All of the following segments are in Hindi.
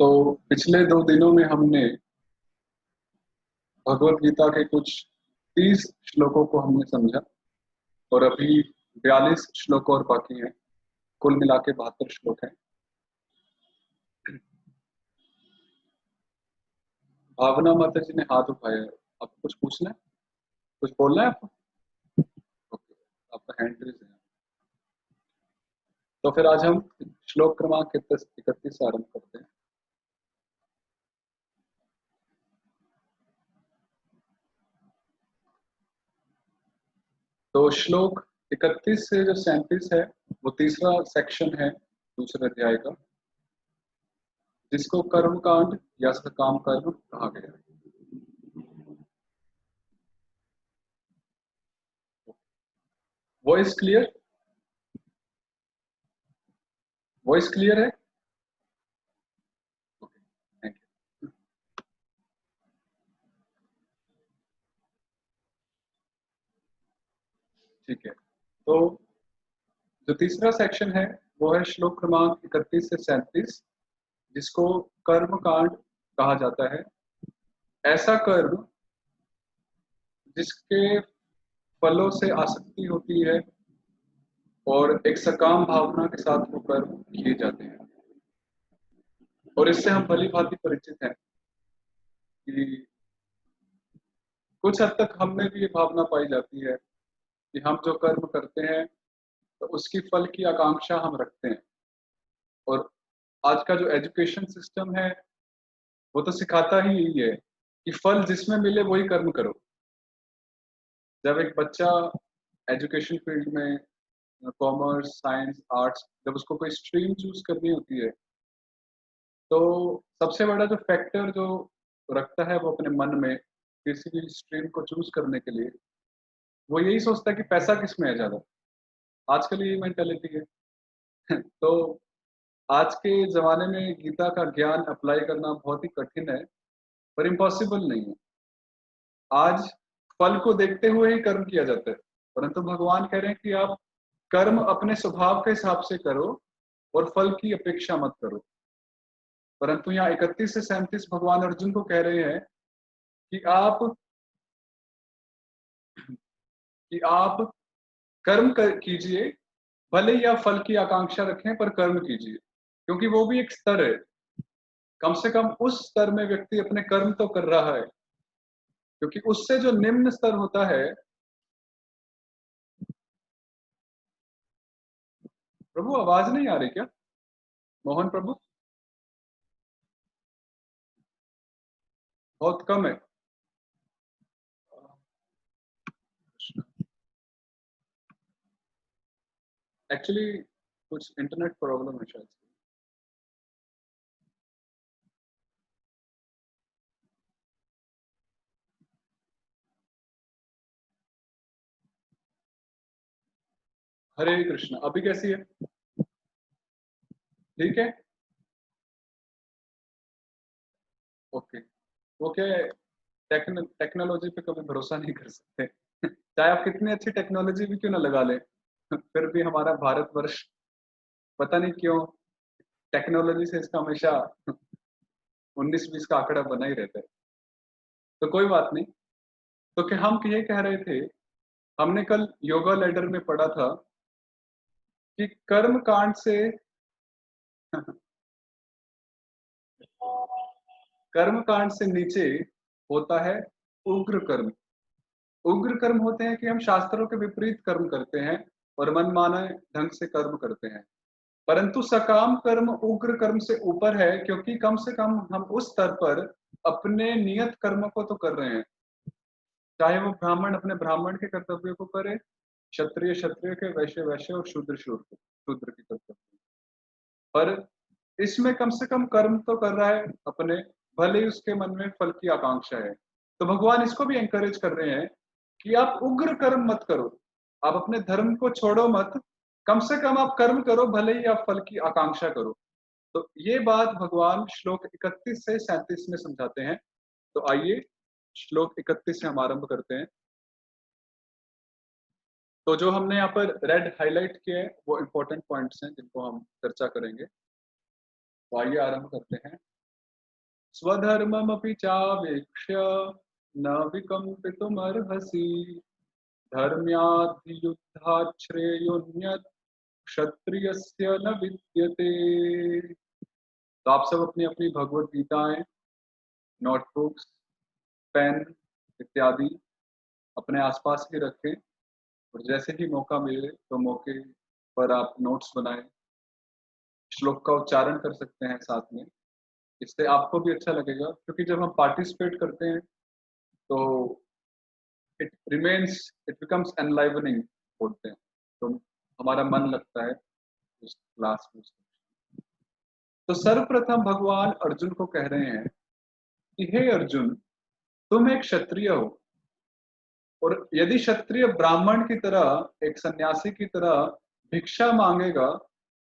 तो पिछले 2 दिनों में हमने भगवत गीता के कुछ 30 श्लोकों को हमने समझा और अभी 42 श्लोक और बाकी हैं। कुल मिला के 72 श्लोक हैं। भावना माता जी ने हाथ उठाया है। आपको कुछ पूछना है, कुछ बोलना है आपको? ओके, आपका हैंड रेज है। तो फिर आज हम श्लोक क्रमांक 31 से आरंभ करते हैं। तो श्लोक 31 से जो 37 है वो तीसरा सेक्शन है दूसरे अध्याय का, जिसको कर्म कांड या सकाम कर्म कहा गया है। Voice clear? वॉइस क्लियर है? Okay, thank you. ठीक है, तो जो तीसरा सेक्शन है वो है श्लोक क्रमांक 31 से 37, जिसको कर्म कांड कहा जाता है। ऐसा कर्म जिसके फलों से आसक्ति होती है और एक सकाम भावना के साथ वो कर्म किए जाते हैं। और इससे हम भली भांति परिचित हैं कि कुछ हद तक हम में भी ये भावना पाई जाती है कि हम जो कर्म करते हैं तो उसकी फल की आकांक्षा हम रखते हैं। और आज का जो एजुकेशन सिस्टम है वो तो सिखाता ही यही है कि फल जिसमें मिले वही कर्म करो। जब एक बच्चा एजुकेशन फील्ड में कॉमर्स, साइंस, आर्ट्स, जब उसको कोई स्ट्रीम चूज करनी होती है तो सबसे बड़ा जो फैक्टर जो रखता है वो अपने मन में किसी भी स्ट्रीम को चूज करने के लिए, वो यही सोचता है कि पैसा किस में है ज्यादा। आजकल ये मेंटेलिटी है। तो आज के जमाने में गीता का ज्ञान अप्लाई करना बहुत ही कठिन है, पर इम्पॉसिबल नहीं है। आज फल को देखते हुए ही कर्म किया जाता है, परंतु भगवान कह रहे हैं कि आप कर्म अपने स्वभाव के हिसाब से करो और फल की अपेक्षा मत करो। परंतु यहाँ 31 से 37 भगवान अर्जुन को कह रहे हैं कि आप कर्म कीजिए, भले ही आप फल की आकांक्षा रखें पर कर्म कीजिए, क्योंकि वो भी एक स्तर है। कम से कम उस स्तर में व्यक्ति अपने कर्म तो कर रहा है, क्योंकि उससे जो निम्न स्तर होता है। प्रभु आवाज नहीं आ रही क्या? मोहन प्रभु, बहुत कम है। एक्चुअली कुछ इंटरनेट प्रॉब्लम है शायद। हरे कृष्ण, अभी कैसी है? ठीक है, ओके। वो क्या है, टेक्नोलॉजी पे कभी भरोसा नहीं कर सकते। चाहे आप कितनी अच्छी टेक्नोलॉजी भी क्यों ना लगा ले, फिर भी हमारा भारतवर्ष पता नहीं क्यों टेक्नोलॉजी से इसका हमेशा 19-20 का आंकड़ा बना ही रहता है। तो कोई बात नहीं। तो क्या हम ये कह रहे थे, हमने कल योगा लैडर में पढ़ा था कि कर्म कांड से कर्म कांड से नीचे होता है उग्र कर्म। उग्र कर्म होते हैं कि हम शास्त्रों के विपरीत कर्म करते हैं और मनमाने ढंग से कर्म करते हैं। परंतु सकाम कर्म उग्र कर्म से ऊपर है, क्योंकि कम से कम हम उस स्तर पर अपने नियत कर्म को तो कर रहे हैं। चाहे वो ब्राह्मण अपने ब्राह्मण के कर्तव्य को करे, क्षत्रिय क्षत्रिय के, वैश्य वैश्य और शूद्र शूद्र शूद्र के कर्तव्य। पर इसमें कम से कम कर्म तो कर रहा है अपने, भले ही उसके मन में फल की आकांक्षा है। तो भगवान इसको भी एंकरेज कर रहे हैं कि आप उग्र कर्म मत करो, आप अपने धर्म को छोड़ो मत, कम से कम आप कर्म करो, भले ही आप फल की आकांक्षा करो। तो ये बात भगवान श्लोक 31 से 37 में समझाते हैं। तो आइए श्लोक 31 से हम आरंभ करते हैं। तो जो हमने यहाँ पर रेड हाईलाइट किए हैं वो इंपॉर्टेंट पॉइंट्स हैं जिनको हम चर्चा करेंगे। तो आइए आरंभ करते हैं। स्वधर्ममपि चावेक्ष्य न विकम्पितुमर्हसि। धर्म्याधियुद्धात् श्रेयोऽन्यत् क्षत्रियस्य न विद्यते। तो आप सब अपनी अपनी भगवत गीताएं, नोटबुक्स, पेन इत्यादि अपने आसपास ही रखें और जैसे ही मौका मिले तो मौके पर आप नोट्स बनाएं, श्लोक का उच्चारण कर सकते हैं साथ में। इससे आपको भी अच्छा लगेगा, क्योंकि जब हम पार्टिसिपेट करते हैं तो इट रिमेन्स, इट बिकम्स एनलाइवनिंग बोलते हैं, तो हमारा मन लगता है उस क्लास में। तो सर्वप्रथम भगवान अर्जुन को कह रहे हैं कि हे अर्जुन, तुम एक क्षत्रिय हो, और यदि क्षत्रिय ब्राह्मण की तरह, एक सन्यासी की तरह भिक्षा मांगेगा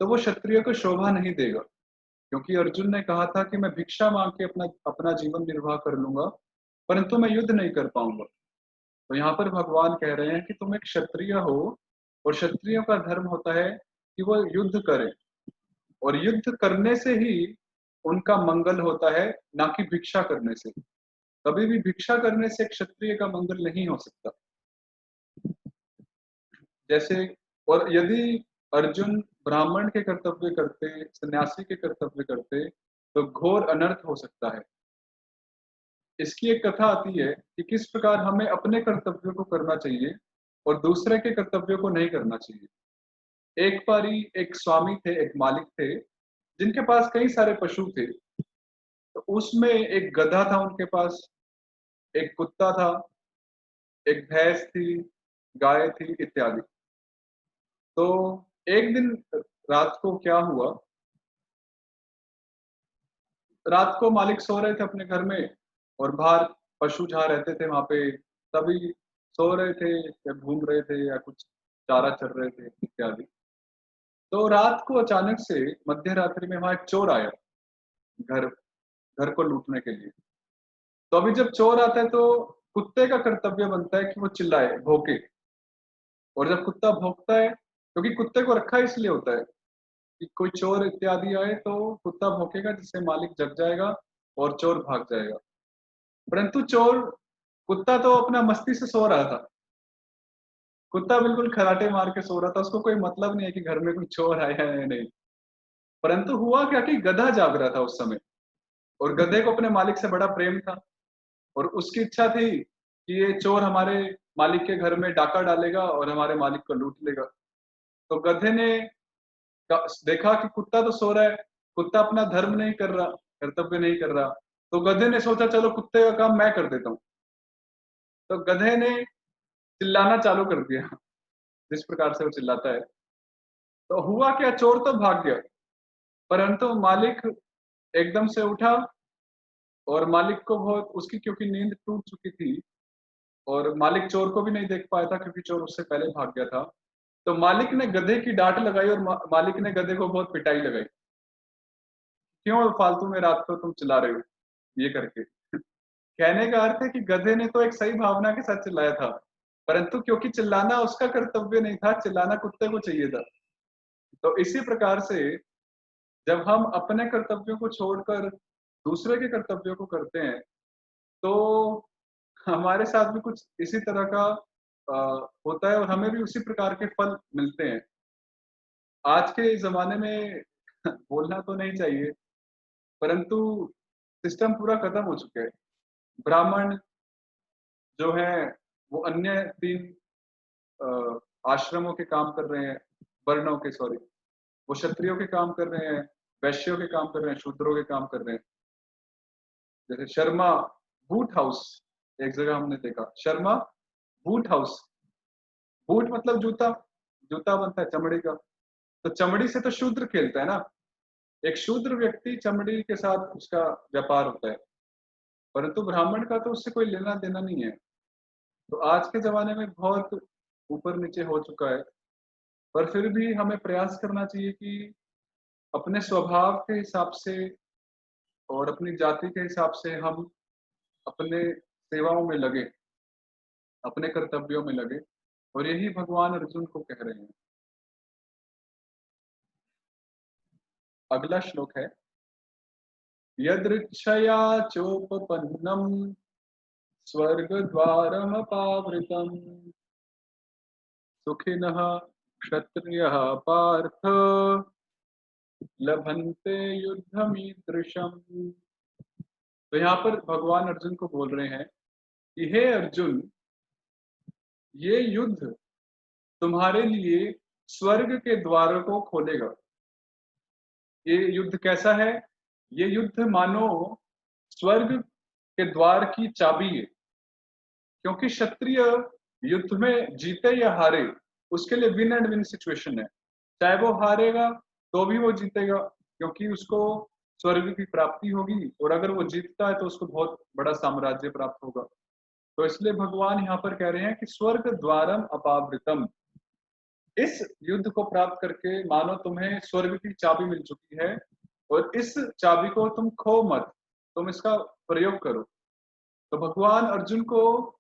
तो वो क्षत्रिय को शोभा नहीं देगा, क्योंकि अर्जुन ने कहा था कि मैं भिक्षा मांग के अपना अपना जीवन निर्वाह कर लूंगा, परंतु मैं युद्ध नहीं कर पाऊंगा। तो यहाँ पर भगवान कह रहे हैं कि तुम एक क्षत्रिय हो, और क्षत्रियों का धर्म होता है कि वो युद्ध करें, और युद्ध करने से ही उनका मंगल होता है, ना कि भिक्षा करने से। कभी भी भिक्षा करने से क्षत्रिय का मंगल नहीं हो सकता। जैसे, और यदि अर्जुन ब्राह्मण के कर्तव्य करते, सन्यासी के कर्तव्य करते, तो घोर अनर्थ हो सकता है। इसकी एक कथा आती है कि किस प्रकार हमें अपने कर्तव्यों को करना चाहिए और दूसरे के कर्तव्यों को नहीं करना चाहिए। एक बारी एक स्वामी थे, एक मालिक थे, जिनके पास कई सारे पशु थे। तो उसमें एक गधा था उनके पास, एक कुत्ता था, एक भैंस थी, गाय थी इत्यादि। तो एक दिन रात को क्या हुआ, रात को मालिक सो रहे थे अपने घर में, और बाहर पशु जहाँ रहते थे वहां पे सभी सो रहे थे या घूम रहे थे या कुछ चारा चर रहे थे इत्यादि। तो रात को अचानक से मध्य रात्रि में वहां एक चोर आया, घर घर को लूटने के लिए। तो अभी जब चोर आता है तो कुत्ते का कर्तव्य बनता है कि वो चिल्लाए, भौंके। और जब कुत्ता भौंकता है, क्योंकि कुत्ते को रखा इसलिए होता है कि कोई चोर इत्यादि आए तो कुत्ता भौंकेगा, जिससे मालिक जग जाएगा और चोर भाग जाएगा। परंतु चोर, कुत्ता तो अपना मस्ती से सो रहा था, कुत्ता बिल्कुल खराटे मार के सो रहा था, उसको कोई मतलब नहीं है कि घर में कोई चोर आया है या नहीं। परंतु हुआ क्या कि गधा जाग रहा था उस समय, और गधे को अपने मालिक से बड़ा प्रेम था, और उसकी इच्छा थी कि ये चोर हमारे मालिक के घर में डाका डालेगा और हमारे मालिक को लूट लेगा। तो गधे ने देखा कि कुत्ता तो सो रहा है, कुत्ता अपना धर्म नहीं कर रहा, कर्तव्य नहीं कर रहा, तो गधे ने सोचा चलो कुत्ते का काम मैं कर देता हूँ। तो गधे ने चिल्लाना चालू कर दिया, जिस प्रकार से वो चिल्लाता है। तो हुआ क्या, चोर तो भाग गया, परंतु मालिक एकदम से उठा, और मालिक को बहुत, उसकी क्योंकि नींद टूट चुकी थी, और मालिक चोर को भी नहीं देख पाया था क्योंकि चोर उससे पहले भाग गया था। तो मालिक ने गधे की डांट लगाई, और मालिक ने गधे को बहुत पिटाई लगाई, क्यों फालतू में रात को तुम चिल्ला रहे हो, ये करके। कहने का अर्थ है कि गधे ने तो एक सही भावना के साथ चिल्लाया था, परंतु क्योंकि चिल्लाना उसका कर्तव्य नहीं था, चिल्लाना कुत्ते को चाहिए था। तो इसी प्रकार से जब हम अपने कर्तव्यों को छोड़कर दूसरे के कर्तव्यों को करते हैं, तो हमारे साथ भी कुछ इसी तरह का होता है, और हमें भी उसी प्रकार के फल मिलते हैं। आज के जमाने में बोलना तो नहीं चाहिए, परंतु सिस्टम पूरा खत्म हो चुका है। ब्राह्मण जो है वो अन्य 3 आश्रमों के काम कर रहे हैं, वर्णों के, सॉरी, वो क्षत्रियों के काम कर रहे हैं, वैश्यों के काम कर रहे हैं, शूद्रों के काम कर रहे हैं। जैसे शर्मा बूट हाउस, एक जगह हमने देखा, शर्मा बूट हाउस। बूट मतलब जूता, जूता बनता है चमड़ी का, तो चमड़ी से तो शूद्र खेलता है ना, एक शूद्र व्यक्ति चमड़ी के साथ उसका व्यापार होता है, परंतु ब्राह्मण का तो उससे कोई लेना देना नहीं है। तो आज के जमाने में बहुत ऊपर नीचे हो चुका है, पर फिर भी हमें प्रयास करना चाहिए कि अपने स्वभाव के हिसाब से और अपनी जाति के हिसाब से हम अपने सेवाओं में लगे, अपने कर्तव्यों में लगे, और यही भगवान अर्जुन को कह रहे हैं। अगला श्लोक है, यदृच्छया चोपपन्नम स्वर्गद्वारमपावृतम् सुखिनः क्षत्रियः पार्थ लभन्ते युद्धमीदृशम्। तो यहाँ पर भगवान अर्जुन को बोल रहे हैं कि हे अर्जुन, ये युद्ध तुम्हारे लिए स्वर्ग के द्वारों को खोलेगा। ये युद्ध कैसा है? ये युद्ध मानो स्वर्ग के द्वार की चाबी है, क्योंकि क्षत्रिय युद्ध में जीते या हारे उसके लिए विन एंड विन सिचुएशन है। चाहे वो हारेगा तो भी वो जीतेगा, क्योंकि उसको स्वर्ग की प्राप्ति होगी, और अगर वो जीतता है तो उसको बहुत बड़ा साम्राज्य प्राप्त होगा। तो इसलिए भगवान यहाँ पर कह रहे हैं कि स्वर्ग द्वारम अपावृतम, इस युद्ध को प्राप्त करके मानो तुम्हें स्वर्ग की चाबी मिल चुकी है, और इस चाबी को तुम खो मत, तुम इसका प्रयोग करो। तो भगवान अर्जुन को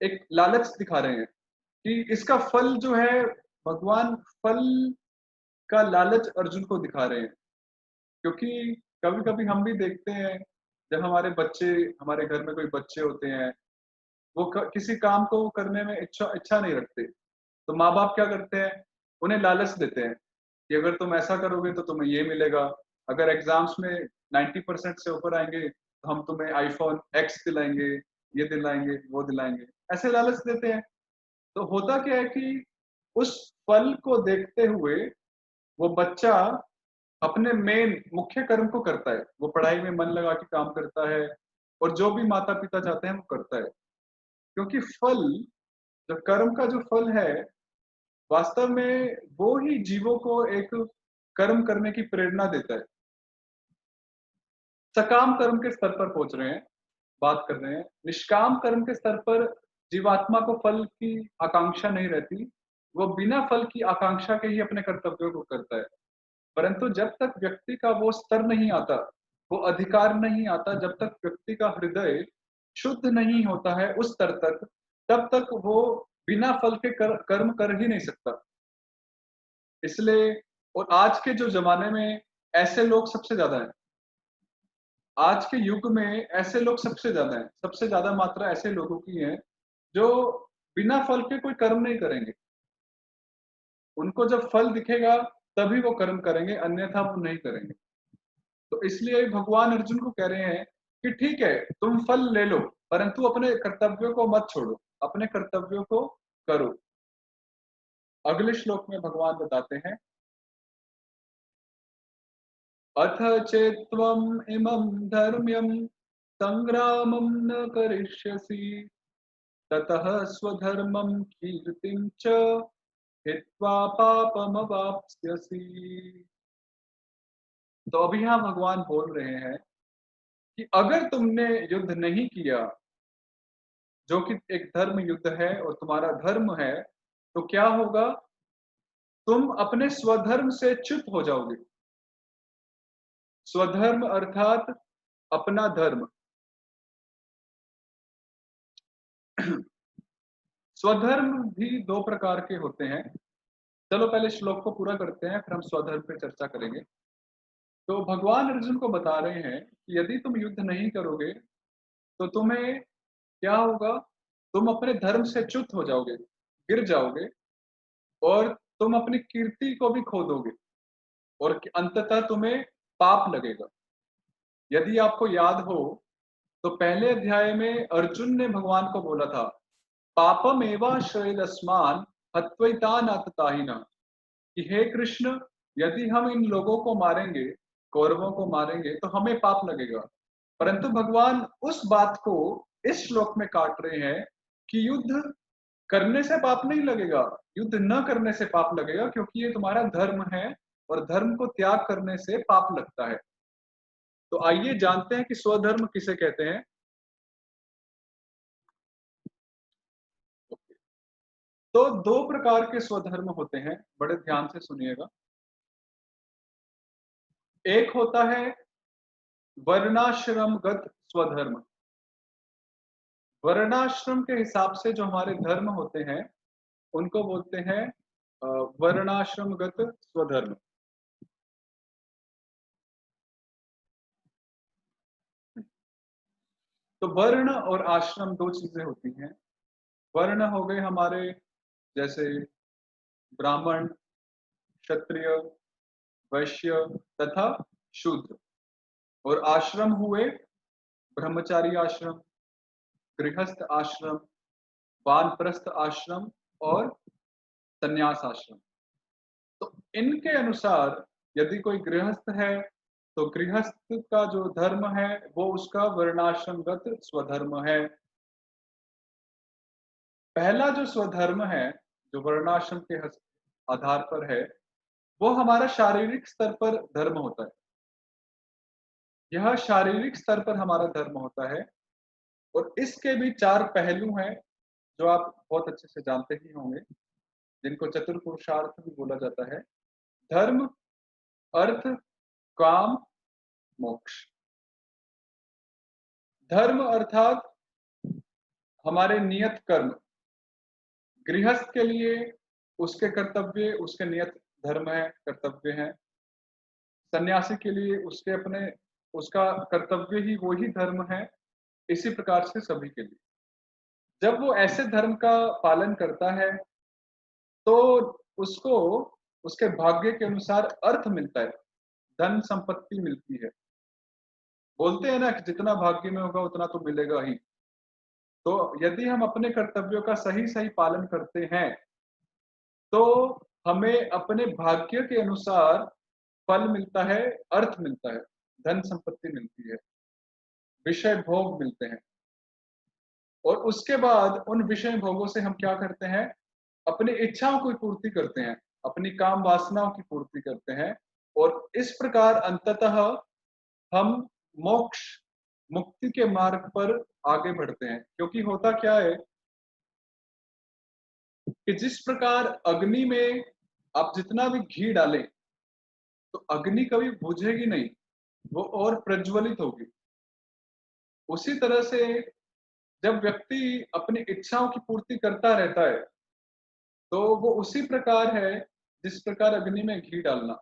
एक लालच दिखा रहे हैं कि इसका फल जो है, भगवान फल का लालच अर्जुन को दिखा रहे हैं। क्योंकि कभी कभी हम भी देखते हैं, जब हमारे बच्चे, हमारे घर में कोई बच्चे होते हैं, वो किसी काम को करने में इच्छा इच्छा नहीं रखते, तो माँ बाप क्या करते हैं, उन्हें लालच देते हैं कि अगर तुम ऐसा करोगे तो तुम्हें ये मिलेगा, अगर एग्जाम्स में 90% से ऊपर आएंगे तो हम तुम्हें आईफोन एक्स दिलाएंगे, ये दिलाएंगे, वो दिलाएंगे, ऐसे लालच देते हैं। तो होता क्या है कि उस फल को देखते हुए वो बच्चा अपने मेन मुख्य कर्म को करता है, वो पढ़ाई में मन लगा के काम करता है, और जो भी माता पिता चाहते हैं वो करता है। क्योंकि फल, जो कर्म का जो फल है, वास्तव में वो ही जीवों को एक कर्म करने की प्रेरणा देता है। सकाम कर्म के स्तर पर पहुंच रहे हैं, बात कर रहे हैं। निष्काम कर्म के स्तर पर जीवात्मा को फल की आकांक्षा नहीं रहती, वो बिना फल की आकांक्षा के ही अपने कर्तव्यों को करता है। परंतु जब तक व्यक्ति का वो स्तर नहीं आता, वो अधिकार नहीं आता, जब तक व्यक्ति का हृदय शुद्ध नहीं होता है उस स्तर तक, तब तक वो बिना फल के कर्म कर ही नहीं सकता। इसलिए, और आज के जो जमाने में ऐसे लोग सबसे ज्यादा हैं, आज के युग में ऐसे लोग सबसे ज्यादा हैं, सबसे ज्यादा मात्रा ऐसे लोगों की है जो बिना फल के कोई कर्म नहीं करेंगे। उनको जब फल दिखेगा तभी वो कर्म करेंगे, अन्यथा वो नहीं करेंगे। तो इसलिए भगवान अर्जुन को कह रहे हैं कि ठीक है, तुम फल ले लो, परंतु अपने कर्तव्यों को मत छोड़ो, अपने कर्तव्यों को करो। अगले श्लोक में भगवान बताते हैं, अथ चेत्त्वम् इमं धर्म्यं संग्रामं न करिष्यसि ततः स्वधर्मं कीर्तिं च हित्वा पापमवाप्स्यसि। तो अभी यहाँ भगवान बोल रहे हैं कि अगर तुमने युद्ध नहीं किया, जो कि एक धर्म युद्ध है और तुम्हारा धर्म है, तो क्या होगा? तुम अपने स्वधर्म से च्युत हो जाओगे। स्वधर्म अर्थात अपना धर्म। स्वधर्म भी दो प्रकार के होते हैं। चलो पहले श्लोक को पूरा करते हैं, फिर हम स्वधर्म पे चर्चा करेंगे। तो भगवान अर्जुन को बता रहे हैं कि यदि तुम युद्ध नहीं करोगे तो तुम्हें क्या होगा? तुम अपने धर्म से च्युत हो जाओगे, गिर जाओगे, और तुम अपनी कीर्ति को भी खो दोगे, और अंततः तुम्हें पाप लगेगा। यदि आपको याद हो तो पहले अध्याय में अर्जुन ने भगवान को बोला था, पापम एवा श्रेयस्मान हत्वैतान आतताहिना, कि हे कृष्ण, यदि हम इन लोगों को मारेंगे, कौरवों को मारेंगे, तो हमें पाप लगेगा। परंतु भगवान उस बात को इस श्लोक में काट रहे हैं कि युद्ध करने से पाप नहीं लगेगा, युद्ध न करने से पाप लगेगा, क्योंकि ये तुम्हारा धर्म है, और धर्म को त्याग करने से पाप लगता है। तो आइए जानते हैं कि स्वधर्म किसे कहते हैं। तो दो प्रकार के स्वधर्म होते हैं, बड़े ध्यान से सुनिएगा। एक होता है वर्णाश्रमगत स्वधर्म। वर्णाश्रम के हिसाब से जो हमारे धर्म होते हैं उनको बोलते हैं वर्णाश्रमगत स्वधर्म। तो वर्ण और आश्रम 2 चीज़ें होती हैं। वर्ण हो गए हमारे जैसे ब्राह्मण, क्षत्रिय, वैश्य तथा शूद्र, और आश्रम हुए ब्रह्मचारी आश्रम, गृहस्थ आश्रम, वानप्रस्थ आश्रम और संन्यास आश्रम। तो इनके अनुसार यदि कोई गृहस्थ है, तो गृहस्थ का जो धर्म है वो उसका वर्णाश्रमगत स्वधर्म है। पहला जो स्वधर्म है, जो वर्णाश्रम के आधार पर है, वो हमारा शारीरिक स्तर पर धर्म होता है। यह शारीरिक स्तर पर हमारा धर्म होता है, और इसके भी 4 पहलू हैं, जो आप बहुत अच्छे से जानते ही होंगे, जिनको चतुर्पुरुषार्थ भी बोला जाता है। धर्म, अर्थ, काम, मोक्ष। धर्म अर्थात हमारे नियत कर्म। गृहस्थ के लिए उसके कर्तव्य उसके नियत धर्म है, कर्तव्य हैं। सन्यासी के लिए उसके अपने उसका कर्तव्य ही वो ही धर्म है। इसी प्रकार से सभी के लिए। जब वो ऐसे धर्म का पालन करता है, तो उसको उसके भाग्य के अनुसार अर्थ मिलता है, धन संपत्ति मिलती है। बोलते हैं ना कि जितना भाग्य में होगा उतना तो मिलेगा ही। तो यदि हम अपने कर्तव्यों का सही-सही पालन करते हैं, तो हमें अपने भाग्य के अनुसार फल मिलता है, अर्थ मिलता है, धन संपत्ति मिलती है, विषय भोग मिलते हैं, और उसके बाद उन विषय भोगों से हम क्या करते हैं? अपनी इच्छाओं की पूर्ति करते हैं, अपनी काम वासनाओं की पूर्ति करते हैं, और इस प्रकार अंततः हम मोक्ष, मुक्ति के मार्ग पर आगे बढ़ते हैं। क्योंकि होता क्या है कि जिस प्रकार अग्नि में आप जितना भी घी डालें, तो अग्नि कभी बुझेगी नहीं, वो और प्रज्वलित होगी। उसी तरह से जब व्यक्ति अपनी इच्छाओं की पूर्ति करता रहता है, तो वो उसी प्रकार है जिस प्रकार अग्नि में घी डालना।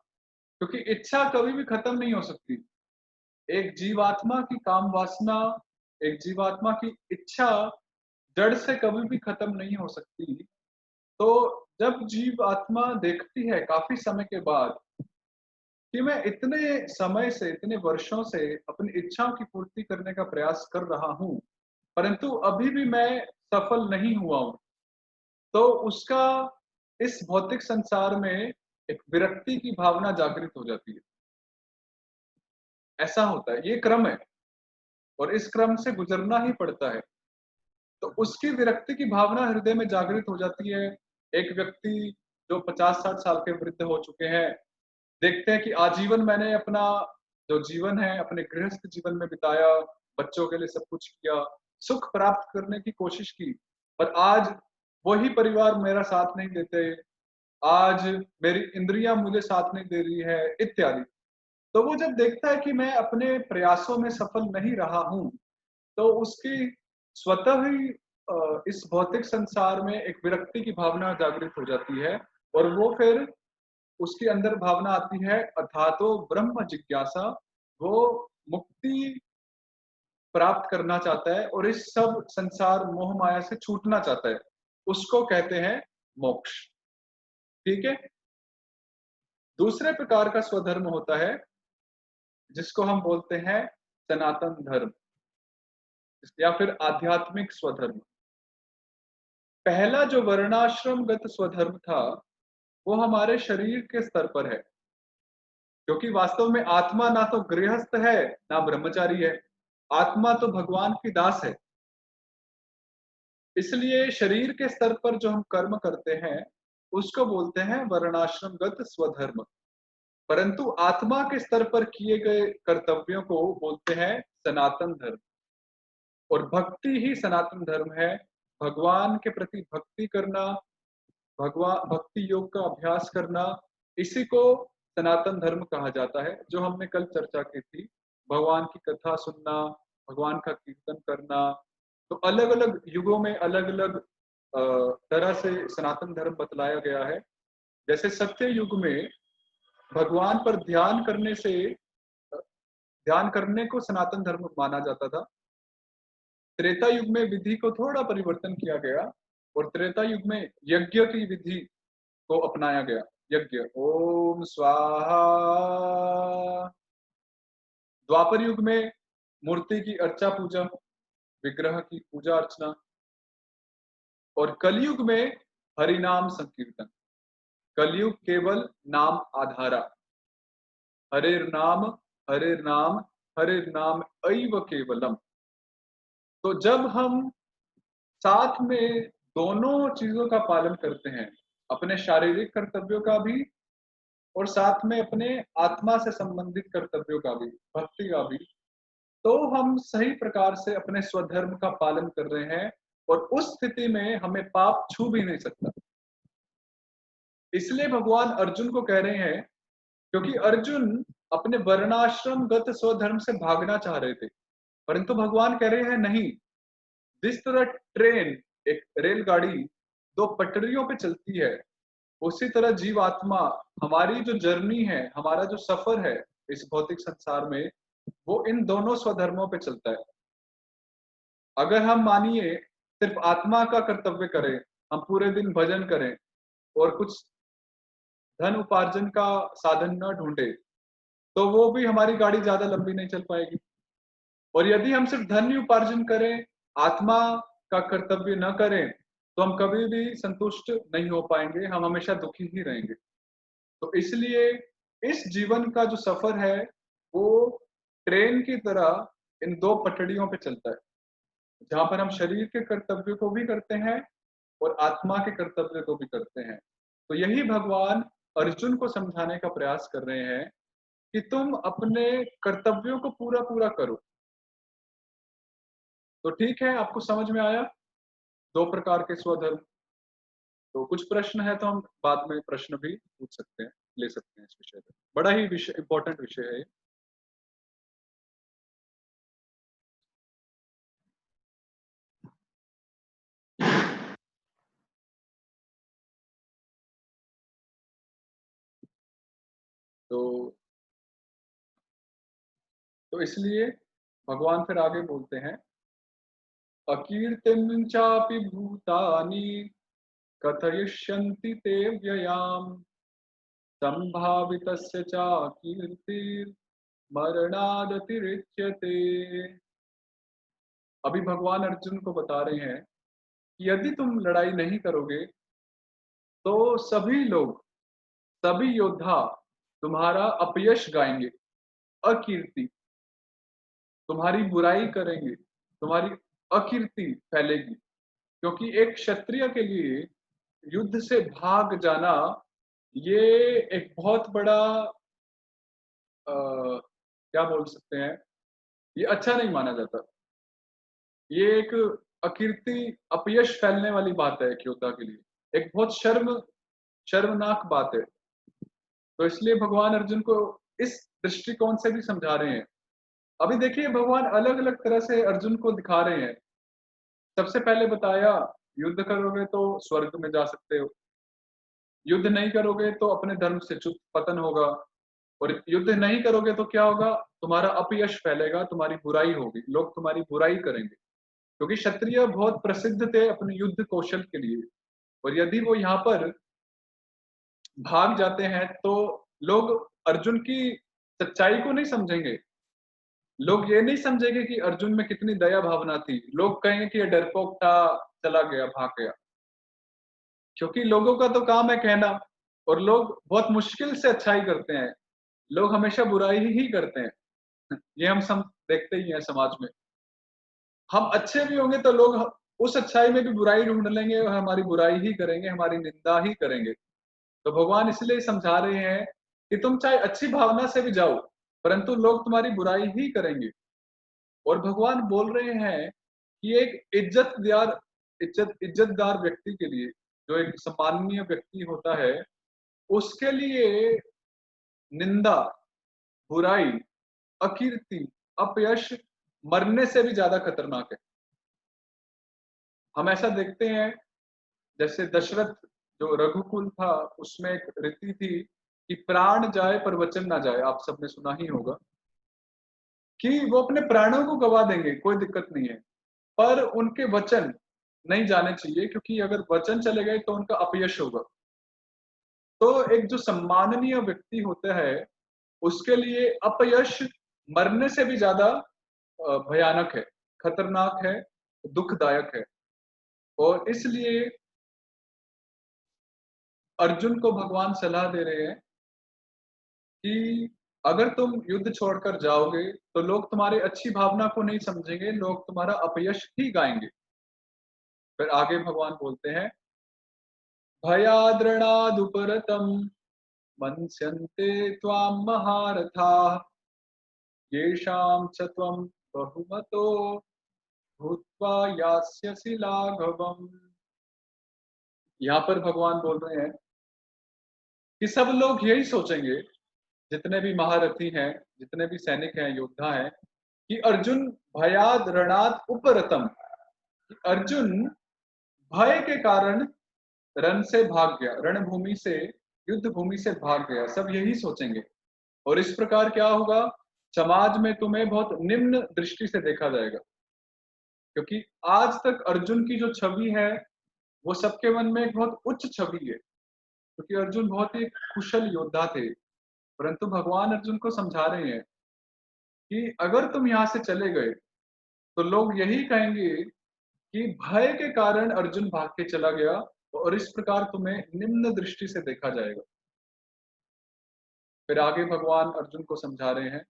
क्योंकि इच्छा कभी भी खत्म नहीं हो सकती। एक जीवात्मा की काम वासना, एक जीवात्मा की इच्छा जड़ से कभी भी खत्म नहीं हो सकती। तो जब जीव आत्मा देखती है काफी समय के बाद कि मैं इतने समय से, इतने वर्षों से अपनी इच्छाओं की पूर्ति करने का प्रयास कर रहा हूँ, परंतु अभी भी मैं सफल नहीं हुआ हूँ, तो उसका इस भौतिक संसार में एक विरक्ति की भावना जागृत हो जाती है। ऐसा होता है, ये क्रम है, और इस क्रम से गुजरना ही पड़ता है। तो उसकी विरक्ति की भावना हृदय में जागृत हो जाती है। एक व्यक्ति जो 50-60 साल के वृद्ध हो चुके हैं, देखते हैं कि आजीवन मैंने अपना जो जीवन है, अपने गृहस्थ जीवन में बिताया, बच्चों के लिए सब कुछ किया, सुख प्राप्त करने की कोशिश की, पर आज वही परिवार मेरा साथ नहीं देते, आज मेरी इंद्रियाँ मुझे साथ नहीं दे रही है, इत्यादि। तो वो जब देखता है कि मैं अपने प्रयासों में सफल नहीं रहा हूँ, तो उसकी स्वतः ही इस भौतिक संसार में एक विरक्ति की भावना जागृत हो जाती है, और वो फिर उसके अंदर भावना आती है अथातो ब्रह्म जिज्ञासा। वो मुक्ति प्राप्त करना चाहता है और इस सब संसार मोह माया से छूटना चाहता है। उसको कहते हैं मोक्ष। ठीक है? दूसरे प्रकार का स्वधर्म होता है जिसको हम बोलते हैं सनातन धर्म या फिर आध्यात्मिक स्वधर्म। पहला जो वर्णाश्रमगत स्वधर्म था, वो हमारे शरीर के स्तर पर है। क्योंकि वास्तव में आत्मा ना तो गृहस्थ है, ना ब्रह्मचारी है। आत्मा तो भगवान की दास है। इसलिए शरीर के स्तर पर जो हम कर्म करते हैं, उसको बोलते हैं वर्णाश्रमगत स्वधर्म। परंतु आत्मा के स्तर पर किए गए कर्तव्यों को बोलते हैं सनातन धर्म। और भक्ति ही सनातन धर्म है। भगवान के प्रति भक्ति करना, भगवान भक्ति योग का अभ्यास करना, इसी को सनातन धर्म कहा जाता है, जो हमने कल चर्चा की थी। भगवान की कथा सुनना, भगवान का कीर्तन करना। तो अलग-अलग युगों में अलग-अलग तरह से सनातन धर्म बतलाया गया है। जैसे सत्य युग में भगवान पर ध्यान करने से ध्यान करने को सनातन धर्म माना जाता था। त्रेता युग में विधि को थोड़ा परिवर्तन किया गया और त्रेता युग में यज्ञ की विधि को अपनाया गया। यज्ञ, ओम स्वाहा। द्वापर युग में मूर्ति की अर्चा पूजा, विग्रह की पूजा अर्चना, और कलयुग में हरिनाम संकीर्तन। कलयुग केवल नाम आधारा, हरेर नाम, हरेर नाम, हरेर नाम ऐव केवलम। तो जब हम साथ में दोनों चीजों का पालन करते हैं, अपने शारीरिक कर्तव्यों का भी और साथ में अपने आत्मा से संबंधित कर्तव्यों का भी, भक्ति का भी, तो हम सही प्रकार से अपने स्वधर्म का पालन कर रहे हैं और उस स्थिति में हमें पाप छू भी नहीं सकता। इसलिए भगवान अर्जुन को कह रहे हैं, क्योंकि अर्जुन अपने वर्णाश्रमगत स्वधर्म से भागना चाह रहे थे, परंतु भगवान कह रहे हैं नहीं। जिस तरह ट्रेन, एक रेलगाड़ी दो पटरियों पे चलती है, उसी तरह जीवात्मा, हमारी जो जर्नी है, हमारा जो सफर है इस भौतिक संसार में, वो इन दोनों स्वधर्मों पे चलता है। अगर हम मानिए सिर्फ आत्मा का कर्तव्य करें, हम पूरे दिन भजन करें और कुछ धन उपार्जन का साधन न ढूंढे, तो वो भी हमारी गाड़ी ज्यादा लंबी नहीं चल पाएगी। और यदि हम सिर्फ धन ही उपार्जन करें, आत्मा का कर्तव्य न करें, तो हम कभी भी संतुष्ट नहीं हो पाएंगे, हम हमेशा दुखी ही रहेंगे। तो इसलिए इस जीवन का जो सफर है वो ट्रेन की तरह इन दो पटड़ियों पे चलता है, जहां पर हम शरीर के कर्तव्य को भी करते हैं और आत्मा के कर्तव्य को भी करते हैं। तो यही भगवान अर्जुन को समझाने का प्रयास कर रहे हैं कि तुम अपने कर्तव्यों को पूरा पूरा करो। तो ठीक है, आपको समझ में आया दो प्रकार के स्वधर्म। तो कुछ प्रश्न है तो हम बाद में प्रश्न भी पूछ सकते हैं, ले सकते हैं इस विषय पे। बड़ा ही विषय, इंपॉर्टेंट विषय है ये। तो इसलिए भगवान फिर आगे बोलते हैं, अकीर्तिं चापि भूतानि कथयिष्यन्ति ते व्ययाम् संभावितस्य च कीर्तिर्मरणादतिरिच्यते। अभी भगवान अर्जुन को बता रहे हैं कि यदि तुम लड़ाई नहीं करोगे तो सभी लोग, सभी योद्धा तुम्हारा अपयश गाएंगे, अकीर्ति, तुम्हारी बुराई करेंगे, तुम्हारी अकीर्ति फैलेगी। क्योंकि एक क्षत्रिय के लिए युद्ध से भाग जाना ये एक बहुत बड़ा क्या बोल सकते हैं, ये अच्छा नहीं माना जाता। ये एक अकीर्ति, अपयश फैलने वाली बात है एक योद्धा के लिए, एक बहुत शर्मनाक बात है। तो इसलिए भगवान अर्जुन को इस दृष्टिकोण से भी समझा रहे हैं। अभी देखिए भगवान अलग अलग तरह से अर्जुन को दिखा रहे हैं। सबसे पहले बताया, युद्ध करोगे तो स्वर्ग में जा सकते हो, युद्ध नहीं करोगे तो अपने धर्म से च्युत पतन होगा, और युद्ध नहीं करोगे तो क्या होगा, तुम्हारा अपयश फैलेगा, तुम्हारी बुराई होगी, लोग तुम्हारी बुराई करेंगे। क्योंकि क्षत्रिय बहुत प्रसिद्ध थे अपने युद्ध कौशल के लिए, और यदि वो यहाँ पर भाग जाते हैं तो लोग अर्जुन की सच्चाई को नहीं समझेंगे। लोग ये नहीं समझेंगे कि अर्जुन में कितनी दया भावना थी, लोग कहेंगे कि ये डरपोक था, चला गया, भाग गया। क्योंकि लोगों का तो काम है कहना, और लोग बहुत मुश्किल से अच्छाई करते हैं, लोग हमेशा बुराई ही करते हैं। ये हम सब देखते ही हैं समाज में। हम अच्छे भी होंगे तो लोग उस अच्छाई में भी बुराई ढूंढ लेंगे और हमारी बुराई ही करेंगे, हमारी निंदा ही करेंगे। तो भगवान इसलिए समझा रहे हैं कि तुम चाहे अच्छी भावना से भी जाओ, परंतु लोग तुम्हारी बुराई ही करेंगे। और भगवान बोल रहे हैं कि एक इज्जतदार व्यक्ति के लिए, जो एक सम्माननीय व्यक्ति होता है, उसके लिए निंदा, बुराई, अकीर्ति, अपयश मरने से भी ज्यादा खतरनाक है। हम ऐसा देखते हैं, जैसे दशरथ, जो रघुकुल था, उसमें एक रीति थी कि प्राण जाए पर वचन ना जाए। आप सबने सुना ही होगा कि वो अपने प्राणों को गवा देंगे, कोई दिक्कत नहीं है, पर उनके वचन नहीं जाने चाहिए, क्योंकि अगर वचन चले गए तो उनका अपयश होगा। तो एक जो सम्माननीय व्यक्ति होता है, उसके लिए अपयश मरने से भी ज़्यादा भयानक है, खतरनाक है, दुखदायक है। और इसलिए अर्जुन को भगवान सलाह दे रहे हैं कि अगर तुम युद्ध छोड़कर जाओगे, तो लोग तुम्हारी अच्छी भावना को नहीं समझेंगे, लोग तुम्हारा अपयश ही गाएँगे। फिर आगे भगवान बोलते हैं, भयाद्रणादुपरतं मन्स्यन्ते त्वां महारथाः, येषां च त्वं बहुमतो भूत्वा यास्यसि लाघवम्। यहाँ पर भगवान बोल रहे हैं कि सब लोग यही सोचेंगे, जितने भी महारथी हैं, जितने भी सैनिक हैं, योद्धा हैं, कि अर्जुन भयाद रणाद उपरतम, कि अर्जुन भय के कारण रण से भाग गया, रणभूमि से, युद्ध भूमि से भाग गया। सब यही सोचेंगे और इस प्रकार क्या होगा, समाज में तुम्हें बहुत निम्न दृष्टि से देखा जाएगा, क्योंकि आज तक अर्जुन की जो छवि है, वो सबके मन में एक बहुत उच्च छवि है, क्योंकि अर्जुन बहुत ही कुशल योद्धा थे। परंतु भगवान अर्जुन को समझा रहे हैं कि अगर तुम यहाँ से चले गए, तो लोग यही कहेंगे कि भय के कारण अर्जुन भाग के चला गया, और इस प्रकार तुम्हें निम्न दृष्टि से देखा जाएगा। फिर आगे भगवान अर्जुन को समझा रहे हैं,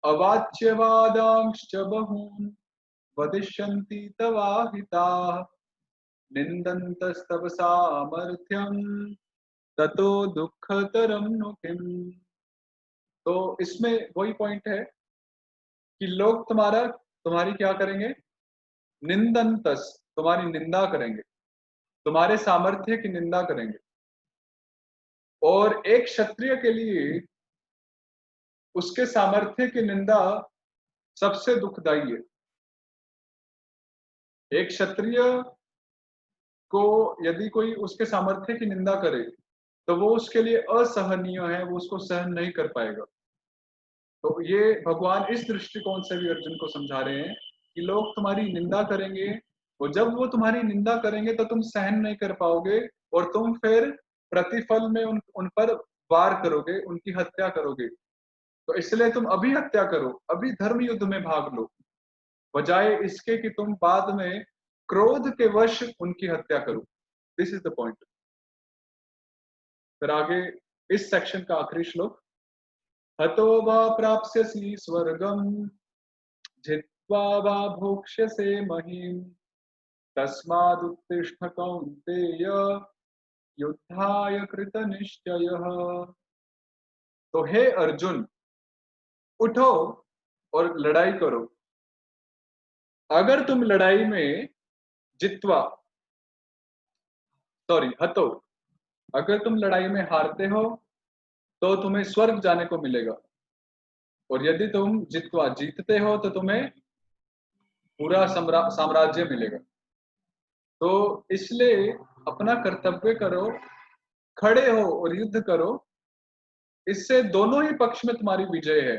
अवाच्यवादांश्च बहून् वदिष्यन्ति तवाहिताः, निन्दन्तस्तव सामर्थ्यं ततो दुःखतरं नु किम्। तो इसमें वही पॉइंट है कि लोग तुम्हारी क्या करेंगे, निंदन्तस, तुम्हारी निंदा करेंगे, तुम्हारे सामर्थ्य की निंदा करेंगे। और एक क्षत्रिय के लिए उसके सामर्थ्य की निंदा सबसे दुखदाई है। एक क्षत्रिय को यदि कोई उसके सामर्थ्य की निंदा करे, तो वो उसके लिए असहनीय है, वो उसको सहन नहीं कर पाएगा। तो ये भगवान इस दृष्टिकोण से भी अर्जुन को समझा रहे हैं कि लोग तुम्हारी निंदा करेंगे, और जब वो तुम्हारी निंदा करेंगे तो तुम सहन नहीं कर पाओगे, और तुम फिर प्रतिफल में उन पर वार करोगे, उनकी हत्या करोगे। तो इसलिए तुम अभी हत्या करो, अभी धर्म युद्ध में भाग लो, बजाय इसके कि तुम बाद में क्रोध के वश उनकी हत्या करो। This is the point. फिर आगे इस सेक्शन का आखिरी श्लोक, हतो वा प्राप्स्यसि स्वर्गम जित्वा वा भोक्ष्यसे महीम्, तस्मादुत्तिष्ठ कौन्तेय युद्धाय कृतनिश्चयः। तो हे अर्जुन, उठो और लड़ाई करो। अगर तुम लड़ाई में जित्वा, सॉरी हतो, अगर तुम लड़ाई में हारते हो तो तुम्हें स्वर्ग जाने को मिलेगा, और यदि तुम जित्वा जीतते हो तो तुम्हें पूरा साम्राज्य मिलेगा। तो इसलिए अपना कर्तव्य करो, खड़े हो और युद्ध करो। इससे दोनों ही पक्ष में तुम्हारी विजय है।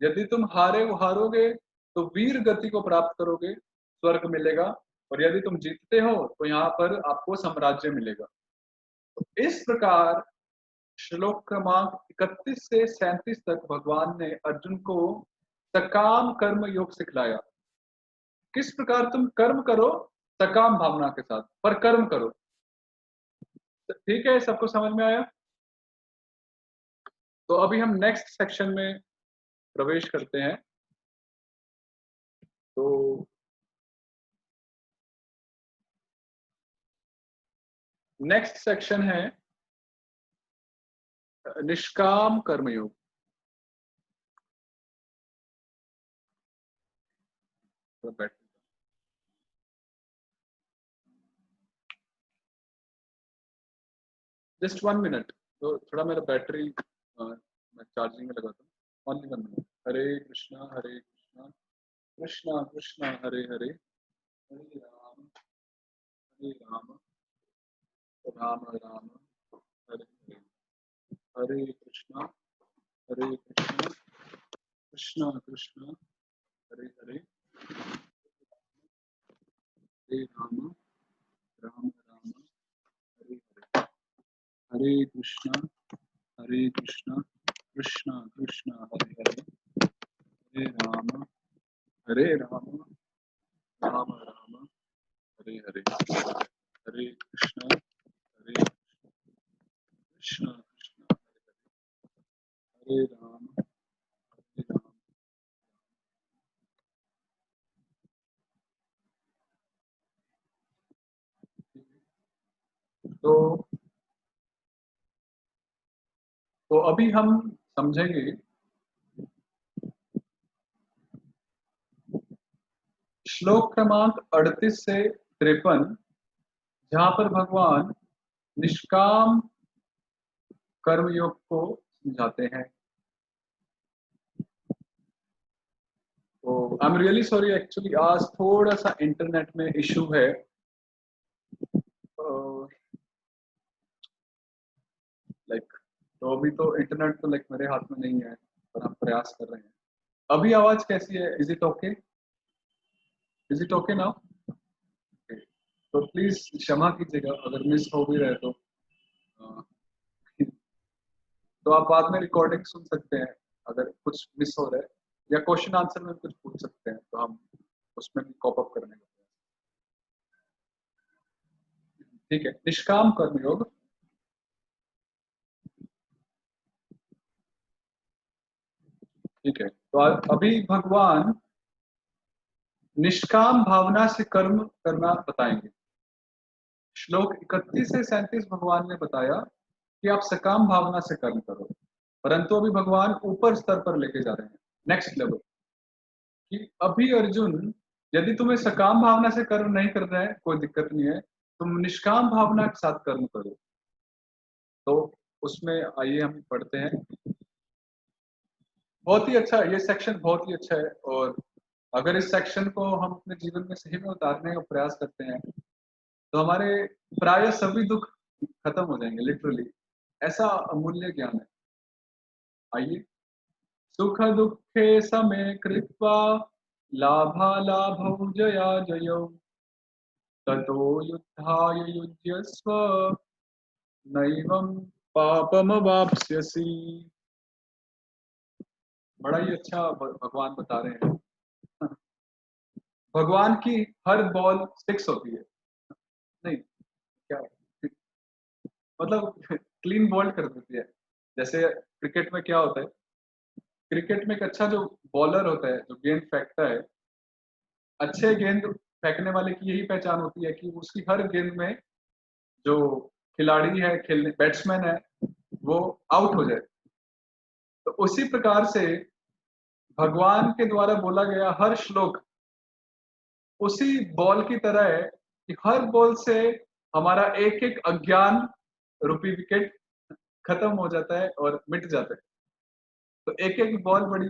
यदि तुम हारोगे तो वीर गति को प्राप्त करोगे, स्वर्ग मिलेगा, और यदि तुम जीतते हो तो यहाँ पर आपको साम्राज्य मिलेगा। तो इस प्रकार श्लोक क्रमांक 31 से 37 तक भगवान ने अर्जुन को सकाम कर्म योग सिखलाया। किस प्रकार तुम कर्म करो, सकाम भावना के साथ, पर कर्म करो। ठीक है, सबको समझ में आया? तो अभी हम नेक्स्ट सेक्शन में प्रवेश करते हैं। तो नेक्स्ट सेक्शन है निष्काम कर्मयोग। जस्ट 1 मिनट, तो थोड़ा मेरा बैटरी मैं चार्जिंग में लगाता हूँ। Only 1 minute. हरे कृष्णा कृष्णा कृष्णा हरे हरे, हरे राम राम राम हरे हरे, हरे कृष्णा कृष्णा कृष्णा कृष्णा हरे हरे, हरे राम राम राम हरे हरे, हरे कृष्णा कृष्णा कृष्णा हरे हरे, हरे राम राम राम हरे हरे, हरे कृष्णा कृष्णा कृष्णा हरे राम हरे राम। तो अभी हम समझेंगे श्लोक क्रमांक 38 से 53, जहां पर भगवान निष्काम कर्मयोग को समझाते हैं। तो I am really sorry, actually आज थोड़ा सा इंटरनेट में इशू है। लाइक तो अभी तो इंटरनेट तो लाइक मेरे हाथ में नहीं है, पर हम प्रयास कर रहे हैं। अभी आवाज कैसी है? Is it okay? Is it okay now? तो प्लीज क्षमा कीजिएगा अगर मिस हो भी रहे तो। अ, तो आप बाद में रिकॉर्डिंग सुन सकते हैं अगर कुछ मिस हो रहा है, या क्वेश्चन आंसर में कुछ पूछ सकते हैं तो हम उसमें भी कॉप अप करने का प्रयास। ठीक है, निष्काम कर्मयोग। ठीक है, तो अभी भगवान निष्काम भावना से कर्म करना बताएंगे। श्लोक 31 से 37 भगवान ने बताया कि आप सकाम भावना से कर्म करो, परंतु अभी भगवान ऊपर स्तर पर लेके जा रहे हैं, नेक्स्ट लेवल। कि अभी अर्जुन, यदि तुम्हें सकाम भावना से कर्म नहीं करना है कोई दिक्कत नहीं है, तुम निष्काम भावना के साथ कर्म करो। तो उसमें आइए हम पढ़ते हैं। बहुत ही अच्छा, ये सेक्शन बहुत ही अच्छा है, और अगर इस सेक्शन को हम अपने जीवन में सही में उतारने का प्रयास करते हैं तो हमारे प्राय सभी दुख खत्म हो जाएंगे, लिटरली। ऐसा अमूल्य ज्ञान है। आइए, सुख दुखे समे कृत्वा लाभालाभौ जया जयौ ततो युद्धाय युज्यस्व नैवं पापमवाप्स्यसि। बड़ा ही अच्छा भगवान बता रहे हैं। भगवान की हर बॉल सिक्स होती है। नहीं, क्या मतलब क्लीन बॉल्ड कर देती है। जैसे क्रिकेट में क्या होता है, क्रिकेट में एक अच्छा जो बॉलर होता है, जो गेंद फेंकता है, अच्छे गेंद फेंकने वाले की यही पहचान होती है कि उसकी हर गेंद में जो खिलाड़ी है, खेलने बैट्समैन है, वो आउट हो जाए। तो उसी प्रकार से भगवान के द्वारा बोला गया हर श्लोक उसी बॉल की तरह है कि हर बॉल से हमारा एक एक अज्ञान रूपी विकेट खत्म हो जाता है और मिट जाता है। तो एक एक बॉल बड़ी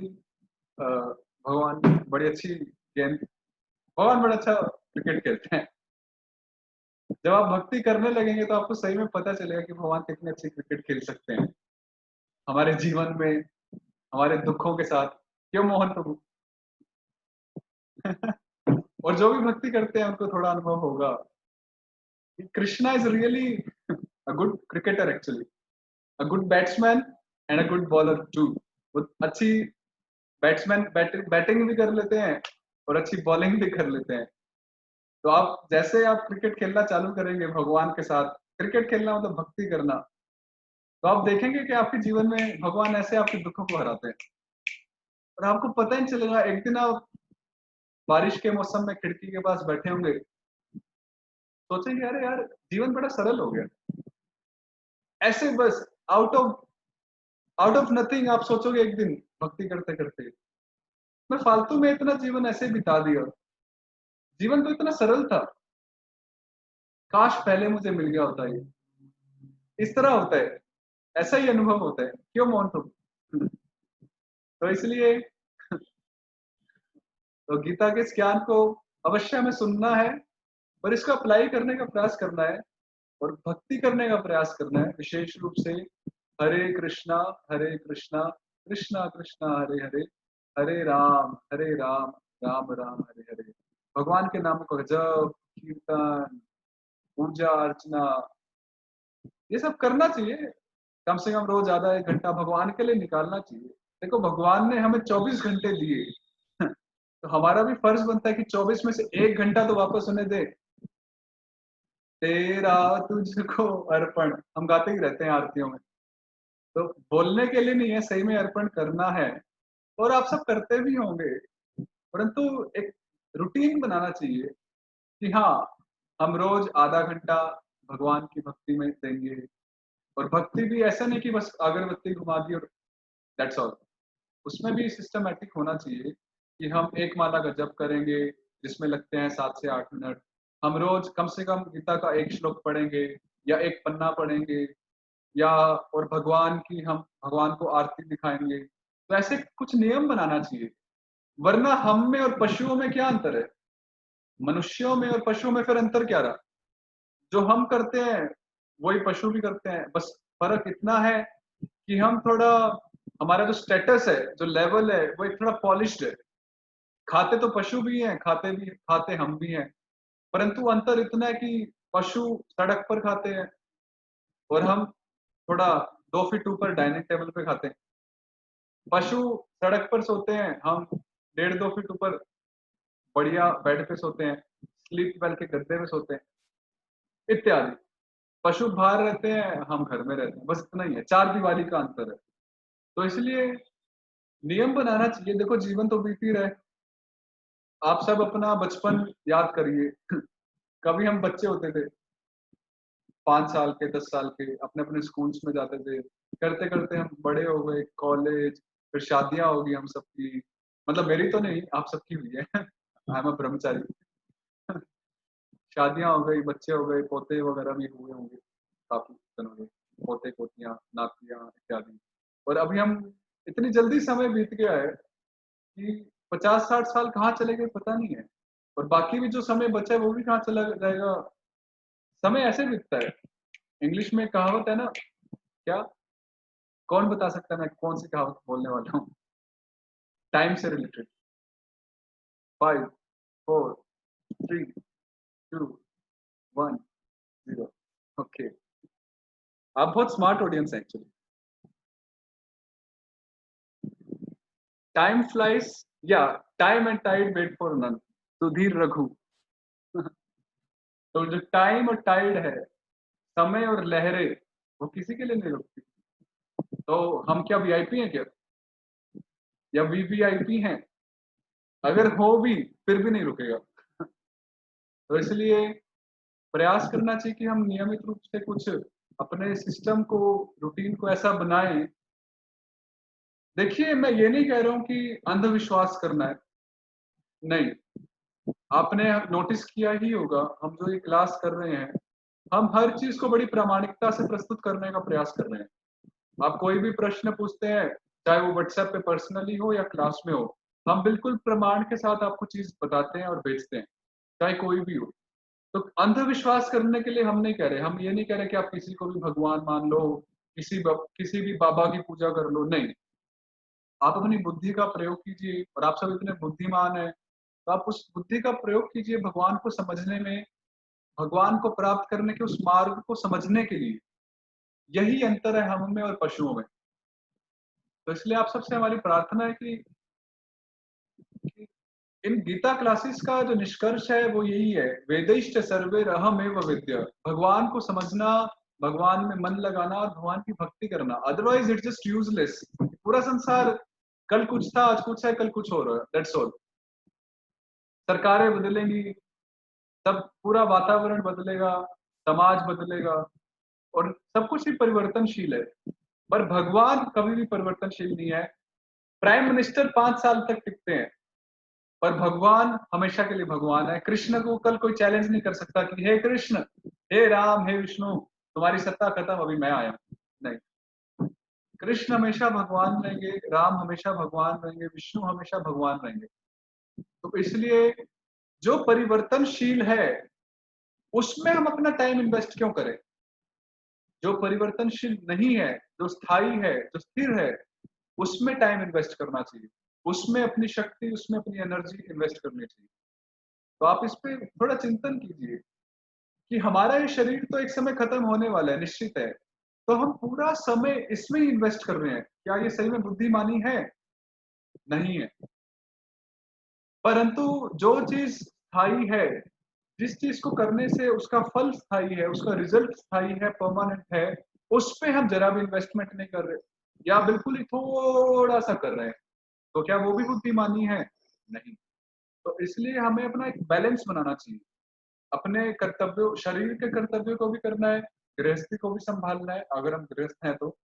भगवान बड़ी अच्छी गेंद, भगवान बड़ा अच्छा क्रिकेट खेलते हैं। जब आप भक्ति करने लगेंगे तो आपको सही में पता चलेगा कि भगवान कितने अच्छे क्रिकेट खेल सकते हैं हमारे जीवन में, हमारे दुखों के साथ। क्यों मोहन प्रभु? और जो भी भक्ति करते हैं उनको थोड़ा अनुभव होगा कि Krishna is really a good cricketer actually, a good batsman and a good bowler too. वो अच्छी बैटिंग भी कर लेते हैं और अच्छी बॉलिंग भी कर लेते हैं। तो आप जैसे आप क्रिकेट खेलना चालू करेंगे भगवान के साथ, क्रिकेट खेलना मतलब भक्ति करना, तो आप देखेंगे कि आपके जीवन में भगवान ऐसे आपके दुखों को हराते हैं और आपको पता ही नहीं चलेगा। एक दिन आप बारिश के मौसम में खिड़की के पास बैठे होंगे, सोचेंगे अरे यार जीवन बड़ा सरल हो गया। ऐसे बस आउट ऑफ नथिंग आप सोचोगे एक दिन भक्ति करते करते, मैं फालतू में इतना जीवन ऐसे बिता दिया, जीवन तो इतना सरल था, काश पहले मुझे मिल गया होता ये। इस तरह होता है, ऐसा ही अनुभव होता है। क्यों मोहन तुम? तो इसलिए तो गीता के इस ज्ञान को अवश्य हमें सुनना है और इसको अप्लाई करने का प्रयास करना है और भक्ति करने का प्रयास करना है, विशेष रूप से हरे कृष्णा कृष्णा कृष्णा कृष्णा हरे हरे, हरे राम राम राम हरे हरे। भगवान के नाम को जप कीर्तन, पूजा अर्चना, ये सब करना चाहिए। कम से कम रोज आधा 1 घंटा भगवान के लिए निकालना चाहिए। देखो भगवान ने हमें 24 घंटे दिए तो हमारा भी फर्ज बनता है कि 24 में से 1 घंटा तो वापस उन्हें दे। तेरा तुझको अर्पण, हम गाते ही रहते हैं आरतियों में। तो बोलने के लिए नहीं है, सही में अर्पण करना है और आप सब करते भी होंगे। परंतु एक रूटीन बनाना चाहिए कि हाँ, हम रोज आधा घंटा भगवान की भक्ति में देंगे। और भक्ति भी ऐसा नहीं कि बस अगरबत्ती घुमा दी और दैट्स ऑल। उसमें भी सिस्टमैटिक होना चाहिए कि हम एक माला का जप करेंगे, जिसमें लगते हैं 7 से 8 मिनट। हम रोज कम से कम गीता का 1 श्लोक पढ़ेंगे या 1 पन्ना पढ़ेंगे, या और भगवान की हम भगवान को आरती दिखाएँगे। तो ऐसे कुछ नियम बनाना चाहिए, वरना हम में और पशुओं में क्या अंतर है? मनुष्यों में और पशुओं में फिर अंतर क्या रहा? जो हम करते हैं, वही पशु भी करते हैं। बस फ़र्क इतना है कि हम थोड़ा, हमारा जो स्टेटस है, जो लेवल है, वो एक थोड़ा पॉलिश्ड है। खाते तो पशु भी हैं, खाते हम भी हैं। परंतु अंतर इतना है कि पशु सड़क पर खाते हैं और हम थोड़ा 2 फीट ऊपर डाइनिंग टेबल पे खाते हैं। पशु सड़क पर सोते हैं, हम डेढ़ 2 फीट ऊपर बढ़िया बेड पे सोते हैं, स्लीप वेल के गद्दे में सोते हैं, इत्यादि। पशु बाहर रहते हैं, हम घर में रहते हैं, बस इतना ही है, चारदीवारी का अंतर है। तो इसलिए नियम बनाना चाहिए। देखो जीवन तो बीत ही रहा है। आप सब अपना बचपन याद करिए। कभी हम बच्चे होते थे, 5 साल के, 10 साल के, अपने-अपने स्कूल्स में जाते थे। करते-करते हम बड़े हो गए, कॉलेज, फिर शादियाँ हो गई हम सबकी। मतलब मेरी तो नहीं, आप सबकी हुई है। आई एम अ ब्रह्मचारी। शादियाँ हो गई, बच्चे हो गए, पोते वगैरह भी हुए होंगे, काफ़ी जनों के, पोते-पोतियाँ, नातियाँ इत्यादि। और अभी हम, इतनी जल्दी समय बीत गया है कि 50-60 साल कहाँ चले गए पता नहीं है। और बाकी भी जो समय बचा है वो भी कहाँ चला जाएगा। समय ऐसे बीतता है। इंग्लिश में कहावत है ना, क्या? कौन बता सकता है मैं कौन-सी कहावत बोलने वाला हूँ? टाइम से रिलेटेड। 5, 4, 3, 2, 1, 0। ओके। आप बहुत स्मार्ट ऑडियंस हैं एक्चुअली। टाइम फ्लाइज, या time and tide wait for none. Sudhir Raghu. तो जो टाइम और टाइड है, समय और लहरें, वो किसी के लिए नहीं रुकती। तो हम क्या वीआईपी हैं क्या? या वीवीआईपी हैं? अगर हो भी, फिर भी नहीं रुकेगा। तो इसलिए प्रयास करना चाहिए कि हम नियमित रूप से कुछ अपने सिस्टम को, रूटीन को ऐसा बनाएँ। देखिए, मैं ये नहीं कह रहा हूँ कि अंधविश्वास करना है, नहीं। आपने नोटिस किया ही होगा, हम जो ये क्लास कर रहे हैं, हम हर चीज़ को बड़ी प्रामाणिकता से प्रस्तुत करने का प्रयास कर रहे हैं। आप कोई भी प्रश्न पूछते हैं, चाहे वो व्हाट्सएप पे पर्सनली हो या क्लास में हो, हम बिल्कुल प्रमाण के साथ आपको चीज़ बताते हैं और भेजते हैं, चाहे कोई भी हो। तो अंधविश्वास करने के लिए हम नहीं कह रहे, हम ये नहीं कह रहे कि आप किसी को भी भगवान मान लो, किसी भी बाबा की पूजा कर लो, नहीं। आप अपनी बुद्धि का प्रयोग कीजिए और आप सब इतने बुद्धिमान हैं, तो आप उस बुद्धि का प्रयोग कीजिए भगवान को समझने में, भगवान को प्राप्त करने के उस मार्ग को समझने के लिए। यही अंतर है हम में और पशुओं में। तो इसलिए आप सबसे हमारी प्रार्थना है कि इन गीता क्लासेस का जो निष्कर्ष है वो यही है, वेदैश्च सर्वैरहमेव विद्या। भगवान को समझना, भगवान में मन लगाना और भगवान की भक्ति करना, अदरवाइज इट्स जस्ट यूजलेस। पूरा संसार कल कुछ था, आज कुछ है, कल कुछ हो रहा है, दैट्स ऑल। सरकारें बदलेंगी, सब पूरा वातावरण बदलेगा, समाज बदलेगा और सब कुछ ही परिवर्तनशील है। पर भगवान कभी भी परिवर्तनशील नहीं है। प्राइम मिनिस्टर 5 साल तक टिकते हैं, पर भगवान हमेशा के लिए भगवान है। कृष्ण को कल कोई चैलेंज नहीं कर सकता कि हे कृष्ण, हे राम, हे विष्णु, तुम्हारी सत्ता खत्म, अभी मैं आया हूं। नहीं, कृष्ण हमेशा भगवान रहेंगे, राम हमेशा भगवान रहेंगे, विष्णु हमेशा भगवान रहेंगे। तो इसलिए जो परिवर्तनशील है, उसमें हम अपना टाइम इन्वेस्ट क्यों करें? जो परिवर्तनशील नहीं है, जो स्थायी है, जो स्थिर है, उसमें टाइम इन्वेस्ट करना चाहिए। उसमें अपनी शक्ति, उसमें अपनी एनर्जी इन्वेस्ट करनी चाहिए। तो आप इस पे थोड़ा चिंतन कीजिए कि हमारा ये शरीर तो एक समय खत्म होने वाला है, निश्चित है। तो हम पूरा समय इसमें ही इन्वेस्ट कर रहे हैं। क्या ये सही में बुद्धिमानी है? नहीं है। परंतु जो चीज़ स्थायी है, जिस चीज़ को करने से उसका फल स्थायी है, उसका रिज़ल्ट स्थायी है, परमानेंट है, उस पे हम ज़रा भी इन्वेस्टमेंट नहीं कर रहे या बिल्कुल ही थोड़ा-सा कर रहे हैं। तो क्या वो भी बुद्धिमानी है? नहीं। तो इसलिए हमें अपना एक बैलेंस बनाना चाहिए। अपने कर्तव्यों शरीर के कर्तव्यों को भी करना है, गृहस्थी को भी सँभालना है, अगर हम गृहस्थ हैं तो।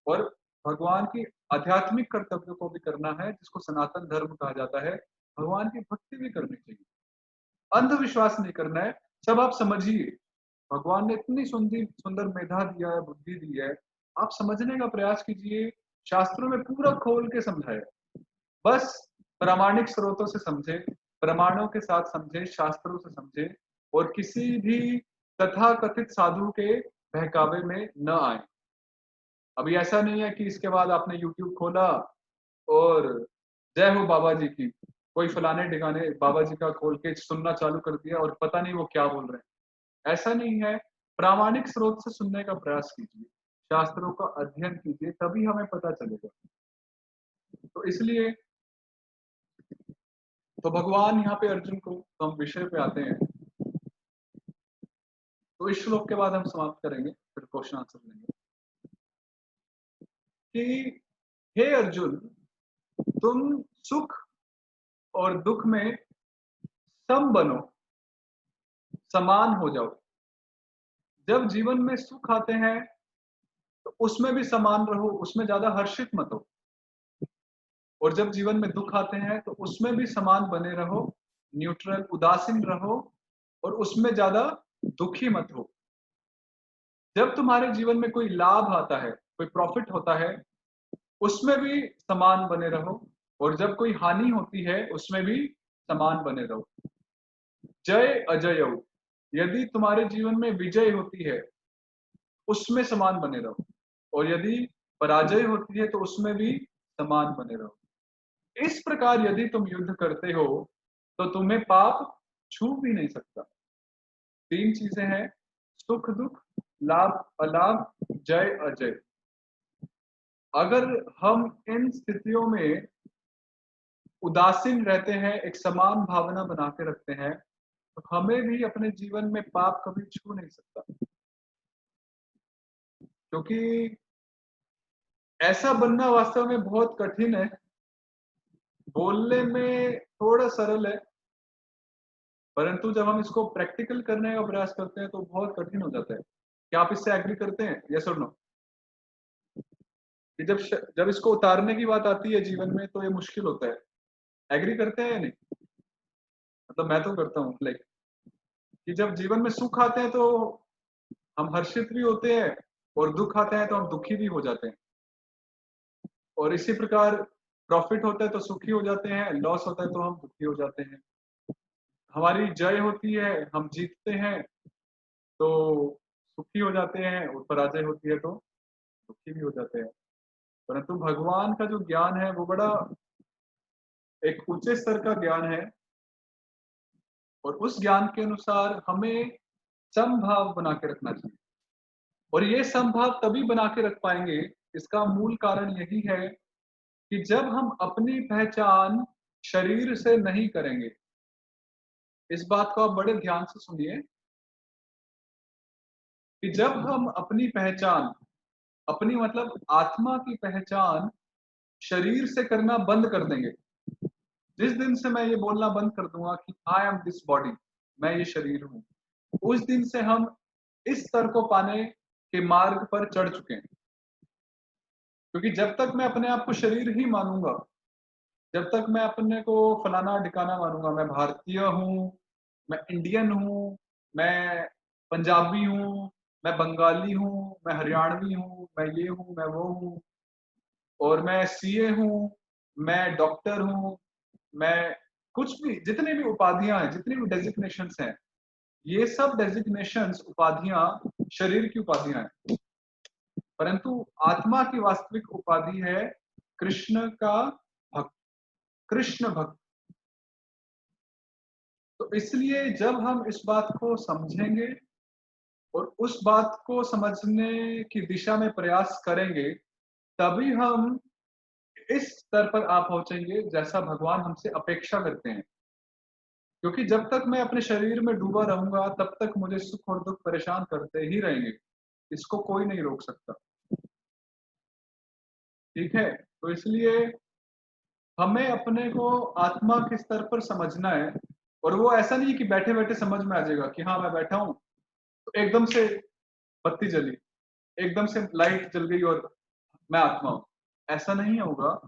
और भगवान की आध्यात्मिक कर्तव्यों को भी करना है, जिसको सनातन धर्म कहा जाता है। भगवान की भक्ति भी करनी चाहिए। अंधविश्वास नहीं करना है, सब आप समझिए। भगवान ने इतनी सुंदर मेधा दिया है, बुद्धि दी है, आप समझने का प्रयास कीजिए। शास्त्रों में पूरा खोल के समझा है। बस प्रामाणिक स्रोतों से समझे, प्रमाणों के साथ समझे, शास्त्रों से समझे और किसी भी तथाकथित साधु के बहकावे में न आए। अभी ऐसा नहीं है कि इसके बाद आपने यूट्यूब खोला और जय हो बाबा जी की, कोई फलाने-ढिकाने बाबा जी का खोल के सुनना चालू कर दिया और पता नहीं वो क्या बोल रहे हैं। ऐसा नहीं है, प्रामाणिक स्रोत से सुनने का प्रयास कीजिए, शास्त्रों का अध्ययन कीजिए, तभी हमें पता चलेगा। तो इसलिए तो भगवान यहाँ पे अर्जुन को तो हम विषय पे आते हैं। तो इस श्लोक के बाद हम समाप्त करेंगे, फिर क्वेश्चन आंसर लेंगे कि हे अर्जुन, तुम सुख और दुख में सम बनो, समान हो जाओ। जब जीवन में सुख आते हैं तो उसमें भी समान रहो, उसमें ज्यादा हर्षित मत हो। और जब जीवन में दुख आते हैं तो उसमें भी समान बने रहो, न्यूट्रल उदासीन रहो और उसमें ज्यादा दुखी मत हो। जब तुम्हारे जीवन में कोई लाभ आता है, कोई प्रॉफिट होता है, उसमें भी समान बने रहो और जब कोई हानि होती है उसमें भी समान बने रहो। जय अजय, यदि तुम्हारे जीवन में विजय होती है उसमें समान बने रहो और यदि पराजय होती है तो उसमें भी समान बने रहो। इस प्रकार यदि तुम युद्ध करते हो तो तुम्हें पाप छू भी नहीं सकता। तीन चीजें हैं, सुख दुख, लाभ अलाभ, जय अजय। अगर हम इन स्थितियों में उदासीन रहते हैं, एक समान भावना बना के रखते हैं, तो हमें भी अपने जीवन में पाप कभी छू नहीं सकता। क्योंकि ऐसा बनना वास्तव में बहुत कठिन है। बोलने में थोड़ा सरल है, परंतु जब हम इसको प्रैक्टिकल करने का प्रयास करते हैं तो बहुत कठिन हो जाता है। क्या आप इससे एग्री करते हैं? यस और नो? कि जब इसको उतारने की बात आती है जीवन में तो ये मुश्किल होता है। एग्री करते हैं या नहीं? मतलब मैं तो करता हूँ, लाइक कि जब जीवन में सुख आते हैं तो हम हर्षित भी होते हैं और दुख आते हैं तो हम दुखी भी हो जाते हैं। और इसी प्रकार प्रॉफिट होता है तो सुखी हो जाते हैं, लॉस होता है तो हम दुखी हो जाते हैं। हमारी जय होती है, हम जीतते हैं तो सुखी हो जाते हैं और पराजय होती है तो दुखी भी हो जाते हैं। परंतु भगवान का जो ज्ञान है वो बड़ा एक ऊंचे स्तर का ज्ञान है और उस ज्ञान के अनुसार हमें समभाव बना के रखना चाहिए। और ये समभाव तभी बना के रख पाएंगे, इसका मूल कारण यही है कि जब हम अपनी पहचान शरीर से नहीं करेंगे। इस बात को आप बड़े ध्यान से सुनिए कि जब हम अपनी पहचान, अपनी मतलब आत्मा की पहचान शरीर से करना बंद कर देंगे, जिस दिन से मैं ये बोलना बंद कर दूंगा कि आई एम दिस बॉडी, मैं ये शरीर हूं, उस दिन से हम इस स्तर को पाने के मार्ग पर चढ़ चुके हैं। क्योंकि जब तक मैं अपने आप को शरीर ही मानूंगा, जब तक मैं अपने को फलाना ढिकाना मानूंगा, मैं भारतीय हूँ, मैं इंडियन हूँ, मैं पंजाबी हूँ, मैं बंगाली हूँ, मैं हरियाणवी हूँ, मैं ये हूँ, मैं वो हूँ और मैं सीए हूँ, मैं डॉक्टर हूँ, मैं कुछ भी जितनी भी उपाधियां हैं, जितनी भी डेजिग्नेशंस हैं, ये सब डेजिग्नेशंस उपाधियां शरीर की उपाधियां हैं। परंतु आत्मा की वास्तविक उपाधि है कृष्ण का भक्त, कृष्ण भक्त। तो इसलिए जब हम इस बात को समझेंगे और उस बात को समझने की दिशा में प्रयास करेंगे, तभी हम इस स्तर पर आ पहुँचेंगे जैसा भगवान हमसे अपेक्षा करते हैं। क्योंकि जब तक मैं अपने शरीर में डूबा रहूँगा, तब तक मुझे सुख और दुःख परेशान करते ही रहेंगे। इसको कोई नहीं रोक सकता, ठीक है? तो इसलिए हमें अपने को आत्मा के स्तर पर समझना है और वो ऐसा नहीं है कि बैठे-बैठे समझ में आ जाएगा कि हाँ, मैं बैठा हूँ, तो एकदम से बत्ती जली, एकदम से लाइट जल गई और मैं आत्मा हूँ। ऐसा नहीं होगा,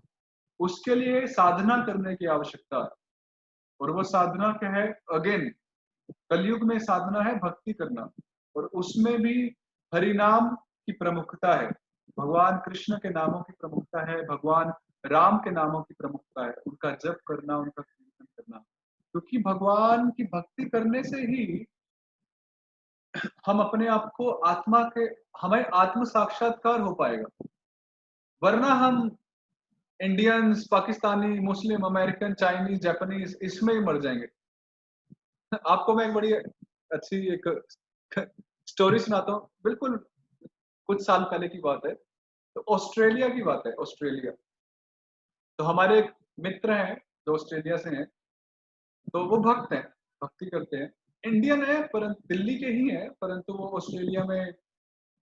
उसके लिए साधना करने की आवश्यकता है और वो साधना क्या है? अगेन कलयुग में साधना है भक्ति करना और उसमें भी हरिनाम की प्रमुखता है। भगवान कृष्ण के नामों की प्रमुखता है, भगवान राम के नामों की प्रमुखता है, उनका जप करना, उनका कीर्तन करना। क्योंकि भगवान की भक्ति करने से ही हम अपने आप को हमें आत्म साक्षात्कार हो पाएगा। वरना हम इंडियंस, पाकिस्तानी, मुस्लिम, अमेरिकन, चाइनीज़, जापानीज़ इसमें ही मर जाएँगे। आपको मैं एक बड़ी अच्छी एक स्टोरी सुनाता हूँ। बिल्कुल कुछ साल पहले की बात है। तो ऑस्ट्रेलिया की बात है, ऑस्ट्रेलिया। तो हमारे एक मित्र हैं, जो ऑस्ट्रेलिया से हैं, तो वो भक्त हैं, भक्ति करते हैं। इंडियन है परंतु दिल्ली के ही हैं, परंतु वो ऑस्ट्रेलिया में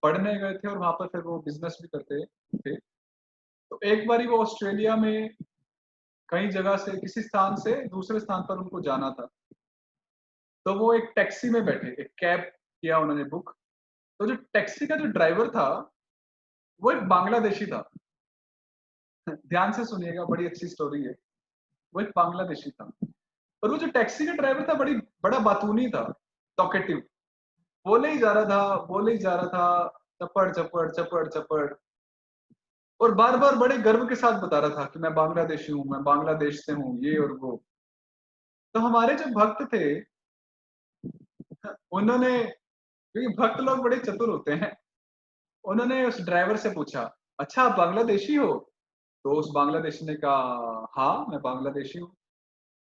पढ़ने गए थे और वहाँ पर फिर वो बिज़नेस भी करते थे। तो एक बारी वो ऑस्ट्रेलिया में कई जगह से किसी स्थान से दूसरे स्थान पर उनको जाना था। तो वो एक टैक्सी में बैठे, एक कैब किया उन्होंने बुक। तो जो टैक्सी का जो ड्राइवर था, वो एक बांग्लादेशी था। ध्यान से सुनिएगा, बड़ी अच्छी स्टोरी है। वो एक बांग्लादेशी था और वो जो टैक्सी का ड्राइवर था बड़ा बातूनी था, टॉकेटिव। बोले ही जा रहा था, चपड़, चपड़, चपड़, चपड़ और बार-बार बड़े गर्व के साथ बता रहा था कि मैं बांग्लादेशी हूँ, मैं बांग्लादेश से हूँ, ये और वो। तो हमारे जो भक्त थे, उन्होंने क्योंकि भक्त लोग बड़े चतुर होते हैं, उन्होंने उस ड्राइवर से पूछा, "अच्छा आप बांग्लादेशी हो?" तो उस बांग्लादेशी ने कहा, "हाँ, मैं बांग्लादेशी हूँ।"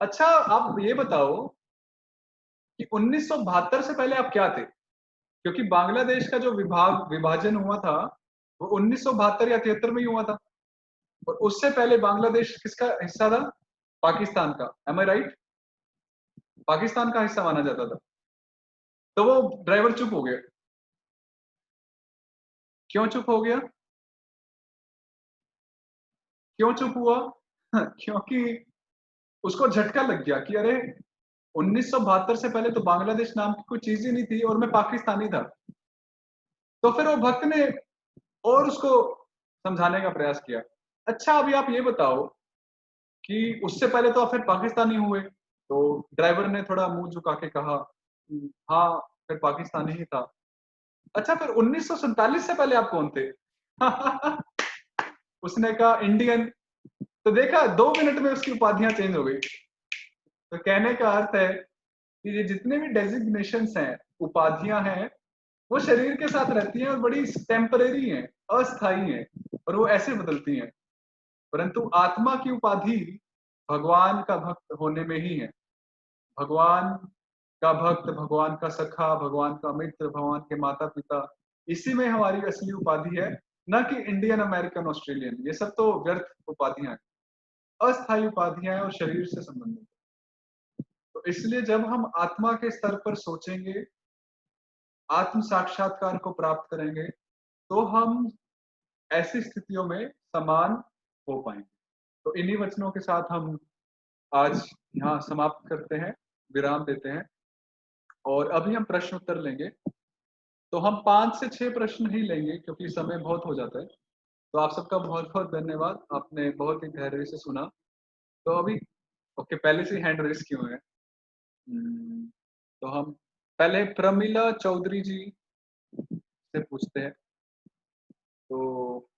"अच्छा आप ये बताओ कि 1972 से पहले आप क्या थे?" क्योंकि बांग्लादेश का जो विभाजन हुआ था, वो 1972 या 73 में ही हुआ था और उससे पहले बांग्लादेश किसका हिस्सा था? पाकिस्तान का। एम आई राइट? पाकिस्तान का हिस्सा माना जाता था। तो वो ड्राइवर चुप हो गया। क्यों चुप हो गया? क्यों चुप हुआ? क्योंकि उसको झटका लग गया कि अरे 1972 से पहले तो बांग्लादेश नाम की कोई चीज़ ही नहीं थी और मैं पाकिस्तानी था। तो फिर वो भक्त ने और उसको समझाने का प्रयास किया। अच्छा अभी आप ये बताओ कि उससे पहले तो आप फिर पाकिस्तानी हुए। तो ड्राइवर ने थोड़ा मुँह झुका के कहा, हाँ, फिर पाकिस्तानी ही था। अच्छा फिर 1947 से पहले आप कौन थे? उसने कहा इंडियन। तो देखा 2 मिनट में उसकी उपाधियाँ चेंज हो गई। तो कहने का अर्थ है कि ये जितने भी डेज़िग्नेशंस हैं, उपाधियाँ हैं, वो शरीर के साथ रहती हैं और बड़ी टेम्परेरी हैं, अस्थायी हैं और वो ऐसे बदलती हैं। परंतु आत्मा की उपाधि भगवान का भक्त होने में ही है। भगवान का भक्त, भगवान का सखा, भगवान का मित्र, भगवान के माता-पिता, इसी में हमारी असली उपाधि है, ना कि इंडियन, अमेरिकन, ऑस्ट्रेलियन। ये सब तो व्यर्थ उपाधियाँ हैं, अस्थायी उपाधियाँ हैं और शरीर से संबंधित। तो इसलिए जब हम आत्मा के स्तर पर सोचेंगे, आत्म साक्षात्कार को प्राप्त करेंगे, तो हम ऐसी स्थितियों में समान हो पाएँगे। तो इन्हीं वचनों के साथ हम आज यहाँ समाप्त करते हैं, विराम देते हैं और अभी हम प्रश्न उत्तर लेंगे। तो हम 5 से 6 प्रश्न ही लेंगे क्योंकि समय बहुत हो जाता है। तो आप सबका बहुत-बहुत धन्यवाद। आपने बहुत ही धैर्य से सुना। तो अभी ओके पहले से ही हैंड रेज़ किए हुए हैं। हुँ, तो हम पहले प्रमिला चौधरी जी से पूछते हैं। तो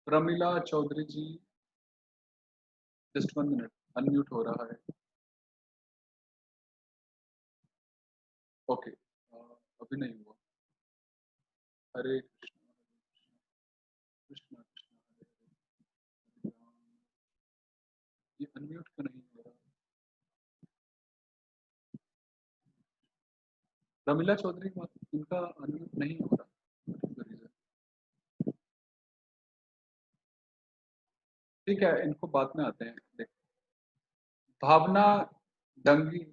प्रमिला चौधरी जी जस्ट 1 मिनट अनम्यूट हो रहा है। ओके अभी नहीं हुआ। हरे कृष्ण, कृष्ण कृष्ण हरे हरे, हरे राम ये अनम्यूट क्यों नहीं हो रहा? रमीला चौधरी इनका अनम्यूट नहीं हो रहा। What is the reason? ठीक है, इनको बाद में आते हैं। देख, भावना डंगी,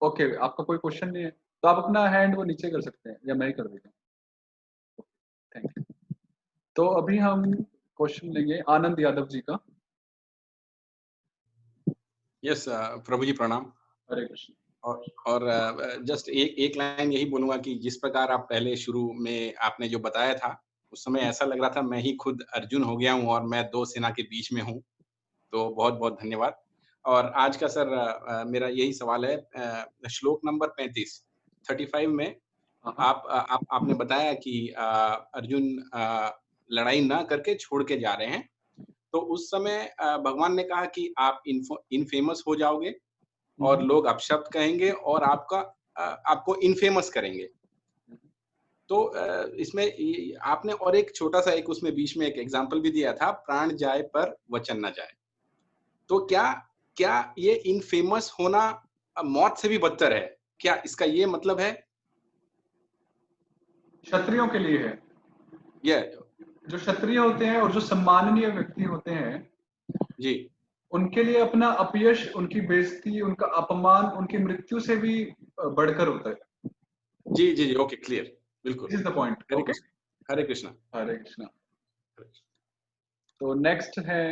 ओके, आपका कोई क्वेश्चन नहीं है तो आप अपना हैंड वो नीचे कर सकते हैं या मैं ही कर देता हूँ। Thank you. तो अभी हम क्वेश्चन लेंगे आनंद यादव जी का। यस प्रभु जी प्रणाम। हरे कृष्ण। और जस्ट एक लाइन यही बोलूंगा कि जिस प्रकार आप पहले शुरू में आपने जो बताया था, उस समय ऐसा लग रहा था मैं ही खुद अर्जुन हो गया हूँ और मैं 2 सेना के बीच में हूँ। तो बहुत-बहुत धन्यवाद। और आज का सर मेरा यही सवाल है, श्लोक नंबर 35 में हाँ, हाँ। आपने बताया कि अर्जुन लड़ाई ना करके छोड़ के जा रहे हैं। तो उस समय भगवान ने कहा कि आप इनफेमस हो जाओगे और लोग अपशब्द कहेंगे और आपको इनफेमस करेंगे। तो इसमें आपने और एक छोटा-सा एक उसमें बीच में एक एग्ज़ाम्पल भी दिया था, प्राण जाए पर वचन ना जाए। तो क्या ये इनफेमस होना मौत से भी बदतर है? क्या इसका ये मतलब है? क्षत्रियों के लिए है। ये जो क्षत्रिय होते हैं और जो सम्माननीय व्यक्ति होते हैं, जी। उनके लिए अपना अपयश, उनकी बेइज्जती, उनका अपमान, उनकी मृत्यु से भी बढ़कर होता है। जी, ओके क्लियर, बिल्कुल। This is the point. Hare okay, Krishna, Hare Krishna. Hare Krishna. Hare Krishna. तो नेक्स्ट है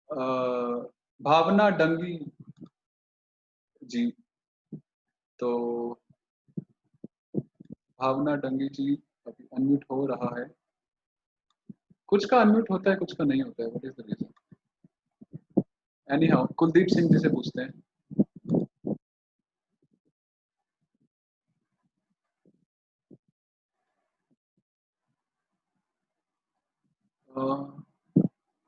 अ, भावना डंगी जी। तो भावना डंगी जी अभी अनम्यूट हो रहा है। कुछ का अनम्यूट होता है, कुछ का नहीं होता है। What is the reason? Anyhow, Kuldeep Singh ji से पूछते हैं। अ,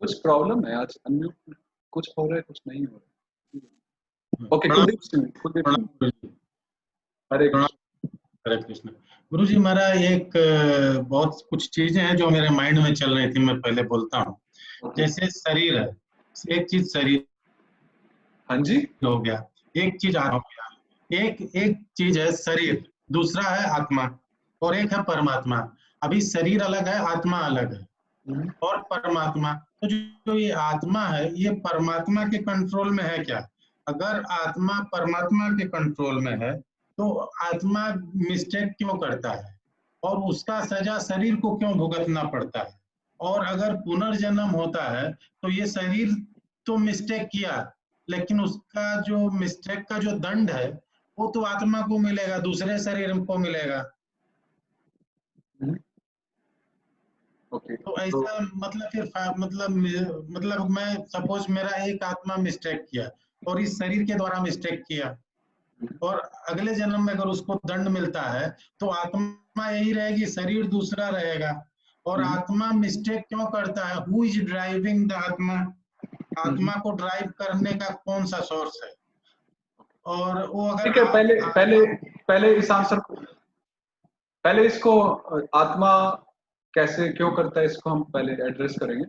कुछ प्रॉब्लम है आज, अनम्यूट कुछ हो रहा है, कुछ नहीं हो रहा है। ओके, प्रणाम कुलदीप सिंह, गुरुजी। हरे प्रणाम, कृष्ण। हरे कृष्ण। गुरुजी, हमारा एक बहुत कुछ चीजें हैं जो मेरे माइंड में चल रही थी, मैं पहले बोलता हूँ। ओके, जैसे शरीर है, एक चीज शरीर हाँ जी। हो गया, एक चीज आत्मा हो गया। एक एक चीज है शरीर, दूसरा है आत्मा, और एक है परमात्मा। अभी शरीर अलग है, आत्मा अलग है, हम्म, और परमात्मा। तो जो ये आत्मा है, ये परमात्मा के कंट्रोल में है क्या? अगर आत्मा परमात्मा के कंट्रोल में है तो आत्मा मिस्टेक क्यों करता है, और उसका सजा शरीर को क्यों भुगतना पड़ता है? और अगर पुनर्जन्म होता है तो ये शरीर तो मिस्टेक किया, लेकिन उसका जो मिस्टेक का जो दंड है वो तो आत्मा को मिलेगा, दूसरे शरीर को मिलेगा। ओके, तो तो ऐसा मतलब फिर मतलब मैं सपोज मेरा एक आत्मा मिस्टेक किया और इस शरीर के द्वारा मिस्टेक किया, और अगले जन्म में अगर उसको दंड मिलता है तो आत्मा यही रहेगी, शरीर दूसरा रहेगा। और आत्मा मिस्टेक क्यों करता है? हु इज ड्राइविंग द आत्मा? आत्मा को ड्राइव करने का कौन सा सोर्स है? और वो अगर ठीक है, पहले पहले आत्मा पहले इस आंसर को, पहले इसको आत्मा कैसे क्यों करता है, इसको हम पहले एड्रेस करेंगे।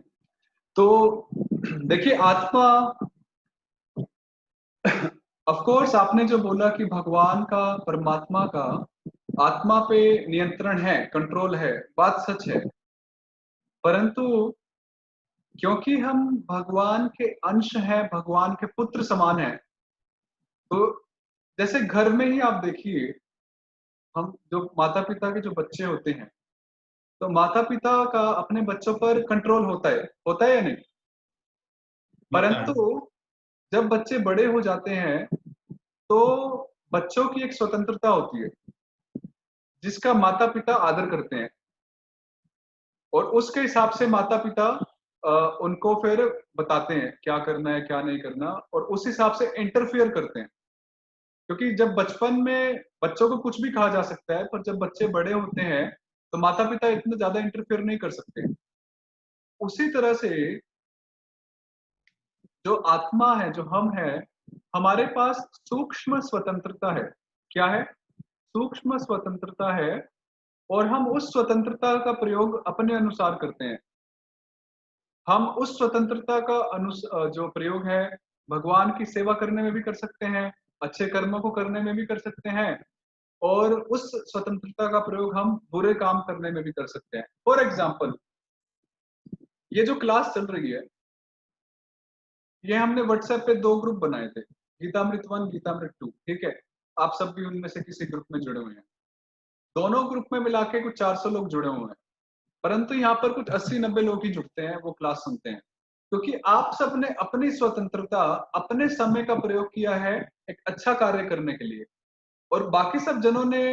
तो देखिए, आत्मा, ऑफ कोर्स आपने जो बोला कि भगवान का, परमात्मा का आत्मा पे नियंत्रण है, कंट्रोल है, बात सच है। परंतु क्योंकि हम भगवान के अंश हैं, भगवान के पुत्र समान हैं, तो जैसे घर में ही आप देखिए, हम जो माता पिता के जो बच्चे होते हैं, तो माता पिता का अपने बच्चों पर कंट्रोल होता है या नहीं? होता है। परंतु जब बच्चे बड़े हो जाते हैं तो बच्चों की एक स्वतंत्रता होती है जिसका माता पिता आदर करते हैं, और उसके हिसाब से माता पिता उनको फिर बताते हैं क्या करना है क्या नहीं करना, और उस हिसाब से इंटरफियर करते हैं। क्योंकि जब बचपन में बच्चों को कुछ भी कहा जा सकता है, पर जब बच्चे बड़े होते हैं तो माता पिता इतना ज्यादा इंटरफियर नहीं कर सकते। उसी तरह से जो आत्मा है, जो हम है, हमारे पास सूक्ष्म स्वतंत्रता है। क्या है? सूक्ष्म स्वतंत्रता है, और हम उस स्वतंत्रता का प्रयोग अपने अनुसार करते हैं। हम उस स्वतंत्रता का जो प्रयोग है भगवान की सेवा करने में भी कर सकते हैं, अच्छे कर्मों को करने में भी कर सकते हैं, और उस स्वतंत्रता का प्रयोग हम बुरे काम करने में भी कर सकते हैं। फॉर एग्जाम्पल, ये जो क्लास चल रही है, ये हमने व्हाट्सएप पे 2 ग्रुप बनाए थे, गीतामृत 1, गीतामृत 2, ठीक है? आप सब भी उनमें से किसी ग्रुप में जुड़े हुए हैं। दोनों ग्रुप में मिला के कुछ 400 लोग जुड़े हुए हैं, परंतु यहाँ पर कुछ 80-90 लोग ही जुड़ते हैं, वो क्लास सुनते हैं। क्योंकि आप सब ने अपनी स्वतंत्रता, अपने समय का प्रयोग किया है एक अच्छा कार्य करने के लिए, और बाकी सब जनों ने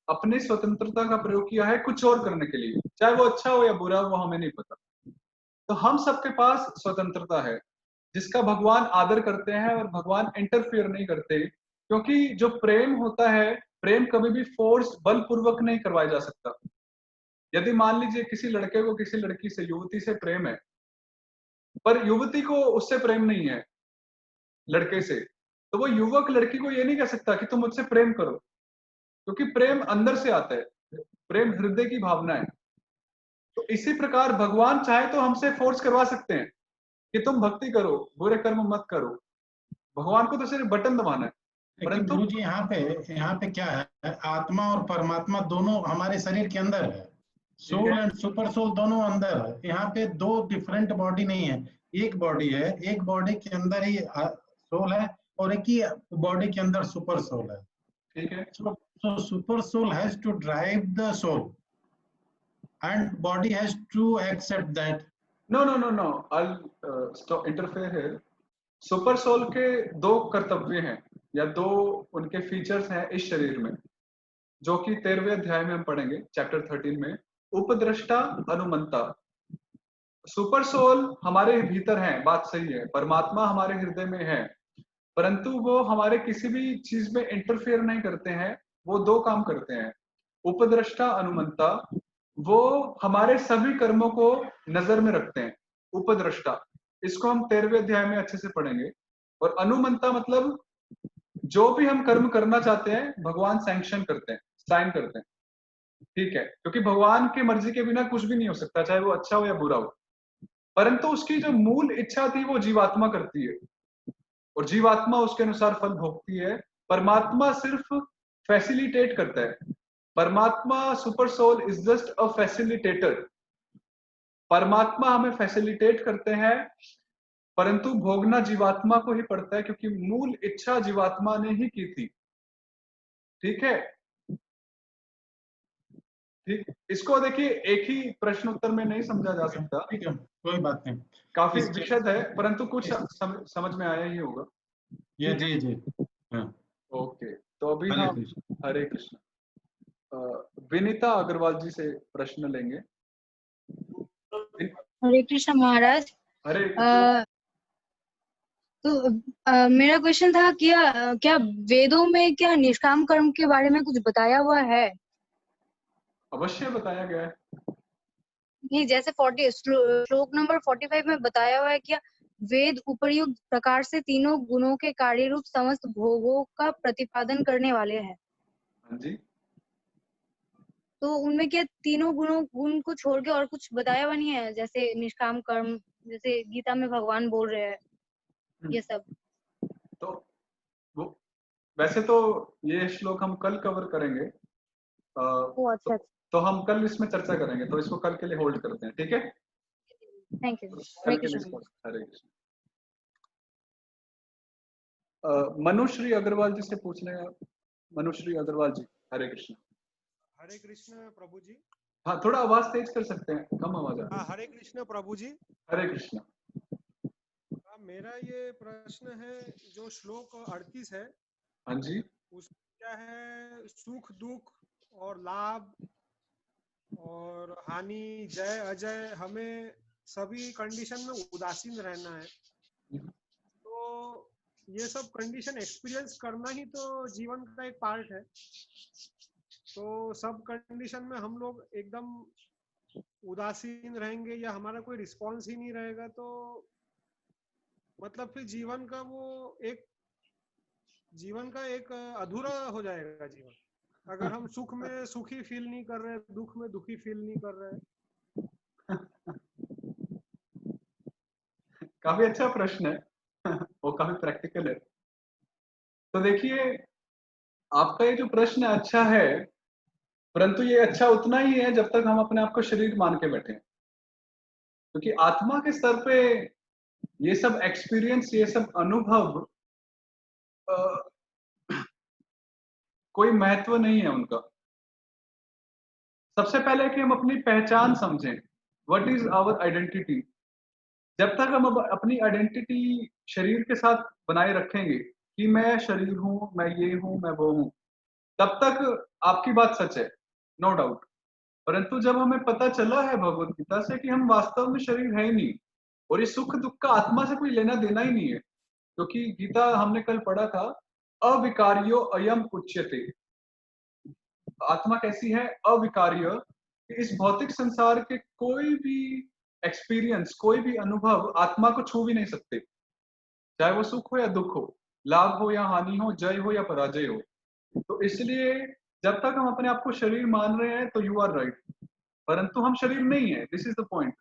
अपनी स्वतंत्रता का प्रयोग किया है कुछ और करने के लिए, चाहे वो अच्छा हो या बुरा हो, वो हमें नहीं पता। तो हम सबके पास स्वतंत्रता है, जिसका भगवान आदर करते हैं, और भगवान इंटरफियर नहीं करते, क्योंकि जो प्रेम होता है, प्रेम कभी भी फोर्स बलपूर्वक नहीं करवाया जा सकता। यदि मान लीजिए किसी लड़के को किसी लड़की से, युवती से प्रेम है, पर युवती को उससे प्रेम नहीं है, लड़के से, तो वो युवक लड़की को ये नहीं कह सकता कि तुम मुझसे प्रेम करो, क्योंकि प्रेम अंदर से आता है, प्रेम हृदय की भावना है। तो इसी प्रकार भगवान चाहे तो हमसे फोर्स करवा सकते हैं कि तुम भक्ति करो, बुरे कर्म मत करो। भगवान को तो सिर्फ बटन दबाना है, लेकिन परंतु गुरु जी यहाँ पे क्या है, आत्मा और परमात्मा दोनों हमारे शरीर के अंदर है, सोल एंड सुपर सोल दोनों अंदर है। यहाँ पे 2 डिफरेंट बॉडी नहीं है, एक बॉडी है, एक बॉडी के अंदर ही सोल है और एक ही बॉडी के अंदर सुपर सोल है। ठीक है, So super soul has to drive the soul and body has to accept that. No no no no, I stop interfere है। सुपर सोल के 2 कर्तव्य हैं, या 2 उनके फीचर्स हैं इस शरीर में, जो कि 13वें अध्याय में हम पढ़ेंगे, चैप्टर 13 में। उपद्रष्टा, अनुमंता। सुपर सोल हमारे भीतर है, बात सही है, परमात्मा हमारे हृदय में है, परंतु वो हमारे किसी भी चीज में इंटरफेयर नहीं करते हैं। वो 2 काम करते हैं, उपद्रष्टा, अनुमंता। वो हमारे सभी कर्मों को नजर में रखते हैं, उपद्रष्टा। इसको हम 13वें अध्याय में अच्छे से पढ़ेंगे। और अनुमंता मतलब जो भी हम कर्म करना चाहते हैं, भगवान सैंक्शन करते हैं, साइन करते हैं, ठीक है? क्योंकि भगवान की मर्जी के बिना कुछ भी नहीं हो सकता, चाहे वो अच्छा हो या बुरा हो। परंतु उसकी जो मूल इच्छा थी वो जीवात्मा करती है, और जीवात्मा उसके अनुसार फल भोगती है। परमात्मा सिर्फ फैसिलिटेट करता है। परमात्मा, super soul is just a facilitator. परमात्मा हमें फैसिलिटेट करते हैं, परंतु भोगना जीवात्मा को ही पड़ता है, क्योंकि मूल इच्छा जीवात्मा ने ही की थी, ठीक है? ठीक, इसको देखिए, एक ही प्रश्न उत्तर में नहीं समझा जा सकता, ठीक है, कोई बात नहीं। काफी इस विशद है, परंतु कुछ समझ में आया ही होगा। ये जी जी हाँ, ओके, तो अभी हरे हम कृष्ण। हरे कृष्ण विनीता अग्रवाल जी से प्रश्न लेंगे। हरे कृष्ण महाराज। हरे अ, तो मेरा क्वेश्चन था, क्या वेदों में क्या निष्काम कर्म के बारे में कुछ बताया हुआ है? अवश्य बताया गया है। नहीं, जैसे 40 श्लोक नंबर 45 में बताया हुआ है, क्या वेद उपर्युक्त प्रकार से तीनों गुणों के कार्य रूप समस्त भोगों का प्रतिपादन करने वाले हैं। हाँ जी, तो उनमें क्या तीनों गुण को छोड़ के और कुछ बताया हुआ नहीं है? जैसे निष्काम कर्म, जैसे गीता में भगवान बोल रहे हैं ये सब। तो वो वैसे तो ये श्लोक हम कल कवर करेंगे। ओ अच्छा, तो हम कल इसमें चर्चा करेंगे, तो इसको कल के लिए होल्ड करते हैं, ठीक है? Thank you. कल हरे के लिए कृष्ण। हरे कृष्ण। मनुश्री अग्रवाल जी से पूछ लें आप। मनुश्री अग्रवाल जी, हरे कृष्ण। हरे कृष्ण प्रभु जी। हाँ, थोड़ा आवाज तेज कर सकते हैं, कम आवाज आ रही हाँ, है। हरे कृष्ण प्रभु जी। हरे कृष्ण। मेरा ये प्रश्न है, जो श्लोक 38 है, हाँ जी, उसमें क्या है, सुख दुख और लाभ और हानि, जय अजय, हमें सभी कंडीशन में उदासीन रहना है। तो ये सब कंडीशन एक्सपीरियंस करना ही तो जीवन का एक पार्ट है। तो सब कंडीशन में हम लोग एकदम उदासीन रहेंगे या हमारा कोई रिस्पॉन्स ही नहीं रहेगा, तो मतलब फिर जीवन का एक अधूरा हो जाएगा जीवन। अगर हम सुख में सुखी फील नहीं कर रहे, दुख में दुखी फील नहीं कर रहे। काफी अच्छा प्रश्न है वो काफी प्रैक्टिकल है। तो देखिए, आपका ये जो प्रश्न अच्छा है, परंतु ये अच्छा उतना ही है जब तक हम अपने आप को शरीर मान के बैठे हैं। क्योंकि आत्मा के स्तर पे ये सब एक्सपीरियंस, ये सब अनुभव अ, कोई महत्व नहीं है उनका। सबसे पहले कि हम अपनी पहचान समझें, व्हाट इज आवर आइडेंटिटी। जब तक हम अपनी आइडेंटिटी शरीर के साथ बनाए रखेंगे कि मैं शरीर हूँ, मैं ये हूँ, मैं वो हूँ, तब तक आपकी बात सच है, नो डाउट। परंतु जब हमें पता चला है भगवत गीता से कि हम वास्तव में शरीर है ही नहीं, और ये सुख दुख का आत्मा से कोई लेना देना ही नहीं है, क्योंकि गीता हमने कल पढ़ा था, अविकार्यो अयम उच्यते। आत्मा कैसी है? अविकार्य। इस भौतिक संसार के कोई भी एक्सपीरियंस, कोई भी अनुभव आत्मा को छू भी नहीं सकते, चाहे वो सुख हो या दुख हो, लाभ हो या हानि हो, जय हो या पराजय हो। तो इसलिए जब तक हम अपने आप को शरीर मान रहे हैं तो यू आर राइट, परंतु हम शरीर नहीं है, दिस इज द पॉइंट।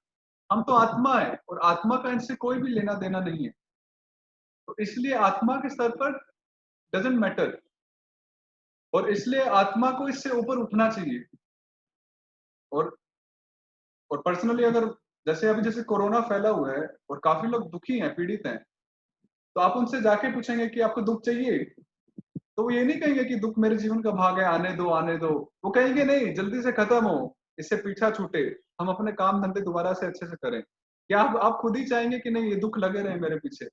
हम तो आत्मा है, और आत्मा का इनसे कोई भी लेना देना नहीं है। तो इसलिए आत्मा के स्तर पर डजंट मैटर, और इसलिए आत्मा को इससे ऊपर उठना चाहिए। और पर्सनली अगर जैसे अभी जैसे कोरोना फैला हुआ है और काफी लोग दुखी हैं, पीड़ित हैं, तो आप उनसे जाके पूछेंगे कि आपको दुख चाहिए, तो वो ये नहीं कहेंगे कि दुख मेरे जीवन का भाग है, आने दो आने दो। वो कहेंगे नहीं, जल्दी से खत्म हो, इससे पीछा छूटे, हम अपने काम धंधे दोबारा से अच्छे से करें। क्या आप खुद ही चाहेंगे कि नहीं ये दुख लगे रहे मेरे पीछे?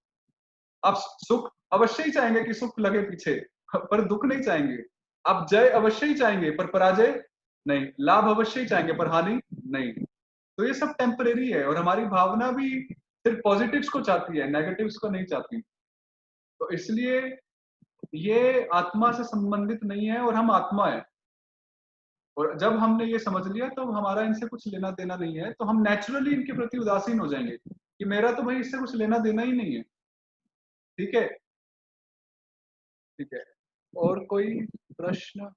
आप सुख अवश्य ही चाहेंगे कि सुख लगे पीछे, पर दुख नहीं चाहेंगे। आप जय अवश्य ही चाहेंगे पर पराजय नहीं, लाभ अवश्य ही चाहेंगे पर हानि नहीं। तो ये सब टेम्परेरी है, और हमारी भावना भी सिर्फ पॉजिटिव्स को चाहती है, नेगेटिव्स को नहीं चाहती। तो इसलिए ये आत्मा से संबंधित नहीं है, और हम आत्मा है। और जब हमने ये समझ लिया तो हमारा इनसे कुछ लेना देना नहीं है, तो हम नेचुरली इनके प्रति उदासीन हो जाएंगे कि मेरा तो भाई इससे कुछ लेना देना ही नहीं है। ठीक है, ठीक है। और कोई प्रश्न?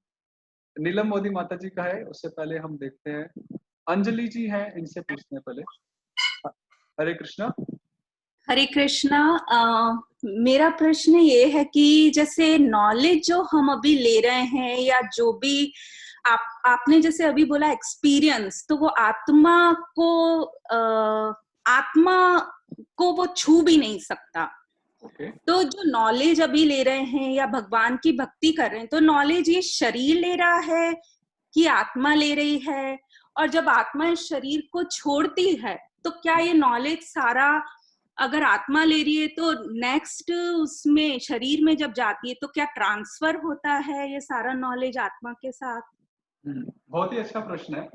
नीलम मोदी माता जी का है, उससे पहले हम देखते हैं अंजलि जी हैं, इनसे पूछते हैं पहले। हरे कृष्णा। हरे कृष्णा। मेरा प्रश्न ये है कि जैसे नॉलेज जो हम अभी ले रहे हैं, या जो भी आपने जैसे अभी बोला एक्सपीरियंस, तो वो आत्मा को वो छू भी नहीं सकता। तो जो नॉलेज अभी ले रहे हैं या भगवान की भक्ति कर रहे हैं, तो नॉलेज ये शरीर ले रहा है कि आत्मा ले रही है? और जब आत्मा इस शरीर को छोड़ती है तो क्या ये नॉलेज सारा, अगर आत्मा ले रही है तो नेक्स्ट उसमें शरीर में जब जाती है तो क्या ट्रांसफर होता है ये सारा नॉलेज आत्मा के साथ? बहुत ही अच्छा प्रश्न है।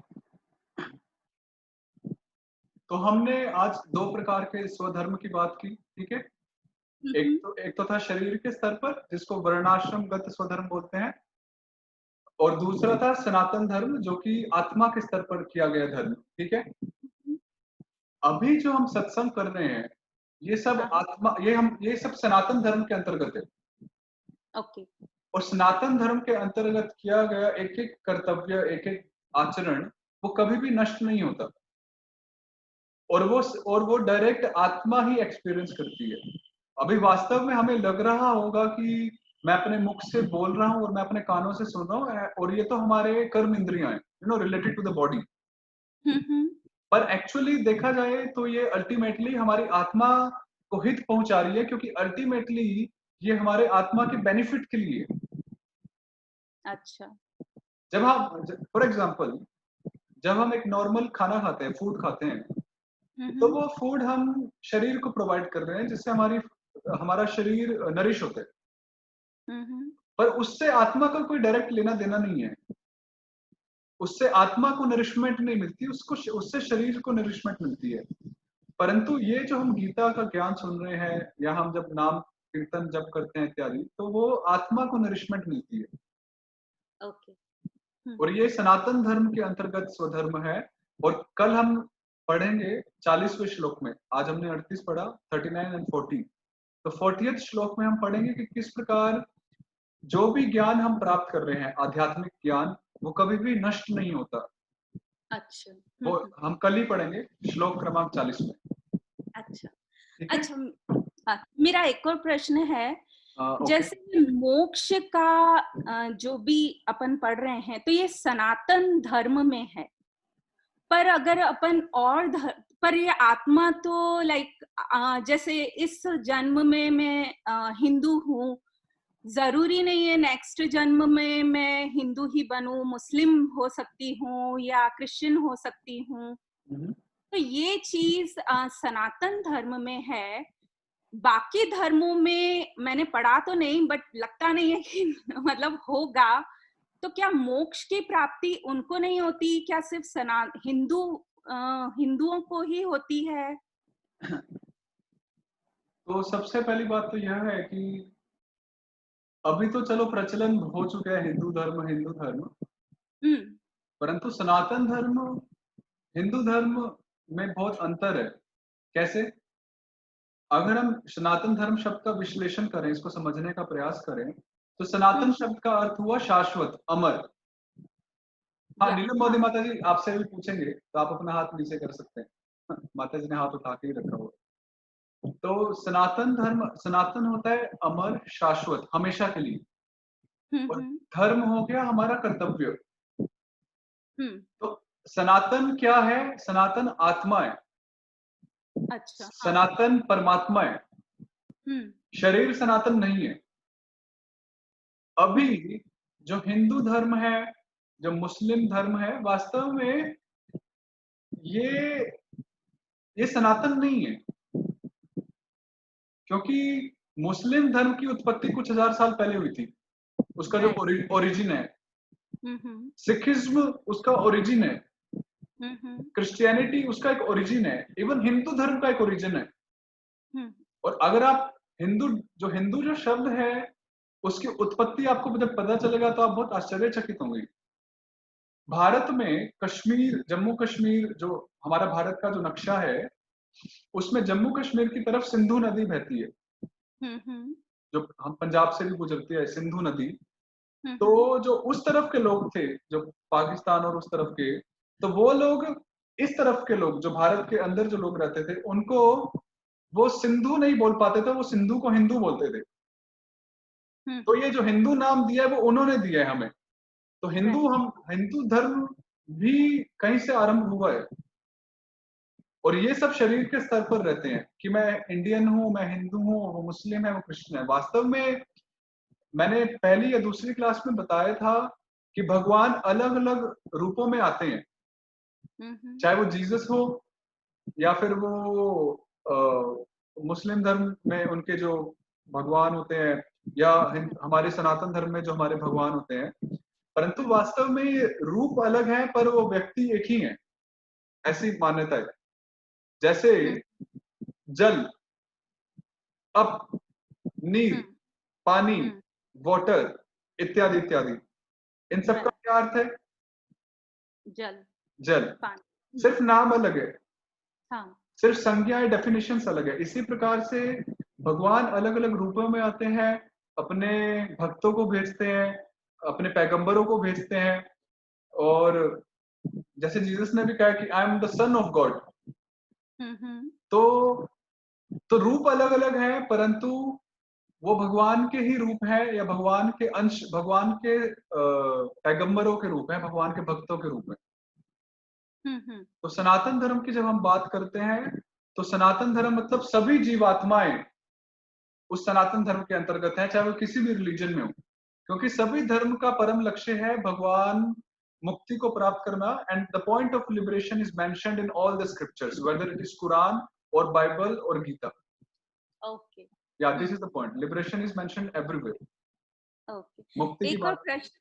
तो हमने आज दो प्रकार के स्वधर्म की बात की, ठीक है। एक तो था शरीर के स्तर पर, जिसको वर्णाश्रमगत स्वधर्म बोलते हैं, और दूसरा था सनातन धर्म, जो कि आत्मा के स्तर पर किया गया धर्म, ठीक है। अभी जो हम सत्संग कर रहे हैं, ये सब आत्मा, ये सब सनातन धर्म के अंतर्गत है। ओके। और सनातन धर्म के अंतर्गत किया गया एक एक कर्तव्य, एक एक आचरण, वो कभी भी नष्ट नहीं होता, और वो डायरेक्ट आत्मा ही एक्सपीरियंस करती है। अभी वास्तव में हमें लग रहा होगा कि मैं अपने मुख से बोल रहा हूँ और मैं अपने कानों से सुन रहा हूँ, और ये तो हमारे कर्म इंद्रियां हैं, रिलेटेड टू द बॉडी। पर एक्चुअली देखा जाए तो ये अल्टीमेटली हमारी आत्मा को हित पहुंचा रही है, क्योंकि अल्टीमेटली ये हमारे आत्मा के बेनिफिट के लिए। अच्छा। जब हम, फॉर एग्जांपल, जब हम एक नॉर्मल खाना खाते हैं, फूड खाते हैं, तो वो फूड हम शरीर को प्रोवाइड कर रहे हैं, जिससे हमारा शरीर नरिश होता है। पर उससे आत्मा का कोई डायरेक्ट लेना देना नहीं है। उससे आत्मा को नरिशमेंट नहीं मिलती, उससे शरीर को नरिशमेंट मिलती है। परंतु ये जो हम गीता का ज्ञान सुन रहे हैं, या हम जब नाम कीर्तन जब करते हैं इत्यादि, तो वो आत्मा को नरिशमेंट मिलती है। ओके। और ये सनातन धर्म के अंतर्गत स्वधर्म है। और कल हम पढ़ेंगे 40वें श्लोक में, आज हमने 38 पढ़ा, 39 एंड 40। तो 40th श्लोक में हम पढ़ेंगे कि किस प्रकार जो भी ज्ञान हम प्राप्त कर रहे हैं, आध्यात्मिक ज्ञान, वो कभी भी नष्ट नहीं होता। अच्छा। वो हम कल ही पढ़ेंगे, श्लोक क्रमांक 40 में। अच्छा। अच्छा, मेरा एक और प्रश्न है, ओके। जैसे मोक्ष का जो भी अपन पढ़ रहे हैं, तो ये सनातन धर्म में है, पर अगर अपन और पर ये आत्मा तो लाइक जैसे इस जन्म में मैं हिंदू हूँ, जरूरी नहीं है नेक्स्ट जन्म में मैं हिंदू ही बनूं, मुस्लिम हो सकती हूँ या क्रिश्चियन हो सकती हूँ। तो ये चीज सनातन धर्म में है, बाकी धर्मों में मैंने पढ़ा तो नहीं, बट लगता नहीं है कि मतलब होगा। तो क्या मोक्ष की प्राप्ति उनको नहीं होती, क्या सिर्फ हिंदुओं को ही होती है? तो सबसे पहली बात तो यह है कि अभी तो चलो प्रचलन हो चुका है हिंदू धर्म, परंतु सनातन धर्म हिंदू धर्म में बहुत अंतर है। कैसे? अगर हम सनातन धर्म शब्द का विश्लेषण करें, इसको समझने का प्रयास करें, तो सनातन शब्द का अर्थ हुआ शाश्वत, अमर। हाँ, नीलम मोदी माता जी आपसे भी पूछेंगे तो आप अपना हाथ नीचे कर सकते हैं। माता जी ने हाथ उठा के ही रखा हुआ। तो सनातन होता है अमर, शाश्वत, हमेशा के लिए। और धर्म हो गया हमारा कर्तव्य। तो सनातन क्या है? सनातन आत्मा है। अच्छा। सनातन परमात्मा है। शरीर सनातन नहीं है। अभी जो हिंदू धर्म है, जो मुस्लिम धर्म है, वास्तव में ये सनातन नहीं है, क्योंकि मुस्लिम धर्म की उत्पत्ति कुछ हजार साल पहले हुई थी। उसका जो ओरिजिन है, सिखिज्म उसका ओरिजिन है, क्रिश्चियनिटी उसका एक ओरिजिन है, इवन हिंदू धर्म का एक ओरिजिन है। और अगर आप हिंदू जो शब्द है उसकी उत्पत्ति आपको जब पता चलेगा तो आप बहुत आश्चर्यचकित होंगे। भारत में कश्मीर, जम्मू कश्मीर, जो हमारा भारत का जो नक्शा है, उसमें जम्मू कश्मीर की तरफ सिंधु नदी बहती है, जो हम पंजाब से भी गुजरती है सिंधु नदी। तो जो उस तरफ के लोग थे, जो पाकिस्तान और उस तरफ के, तो वो लोग, इस तरफ के लोग, जो भारत के अंदर जो लोग रहते थे, उनको वो सिंधु नहीं बोल पाते थे, वो सिंधु को हिंदू बोलते थे। तो ये जो हिंदू नाम दिया है वो उन्होंने दिया है हमें। तो हिंदू धर्म भी कहीं से आरंभ हुआ है। और ये सब शरीर के स्तर पर रहते हैं कि मैं इंडियन हूं, मैं हिंदू हूं, वो मुस्लिम है, वो क्रिश्चियन है। वास्तव में मैंने पहली या दूसरी क्लास में बताया था कि भगवान अलग अलग रूपों में आते हैं, चाहे वो जीसस हो या फिर वो मुस्लिम धर्म में उनके जो भगवान होते हैं, या हमारे सनातन धर्म में जो हमारे भगवान होते हैं, परंतु वास्तव में ये रूप अलग है पर वो व्यक्ति एक ही है, ऐसी मान्यता है। जैसे जल, अप, नीर, पानी, वाटर, इत्यादि इत्यादि, इन सब का क्या अर्थ है? जल। सिर्फ नाम अलग है, सिर्फ संज्ञा या डेफिनेशंस अलग है। इसी प्रकार से भगवान अलग अलग रूपों में आते हैं, अपने भक्तों को भेजते हैं, अपने पैगंबरों को भेजते हैं। और जैसे जीसस ने भी कहा कि I am the son of God. तो रूप अलग अलग है, परंतु वो भगवान के ही रूप है, या भगवान के अंश, भगवान के पैगंबरों के रूप है, भगवान के भक्तों के रूप में। तो सनातन धर्म की जब हम बात करते हैं, तो सनातन धर्म मतलब सभी जीवात्माएं उस सनातन धर्म के अंतर्गत है, चाहे वो किसी भी रिलीजन में हो, क्योंकि सभी धर्म का परम लक्ष्य है भगवान मुक्ति को प्राप्त करना। And the point of liberation is mentioned in all the scriptures, whether it is Quran और बाइबल और गीता। ओके, या this is the point, liberation is mentioned everywhere. Okay. मुक्ति की एक और बात प्रश्न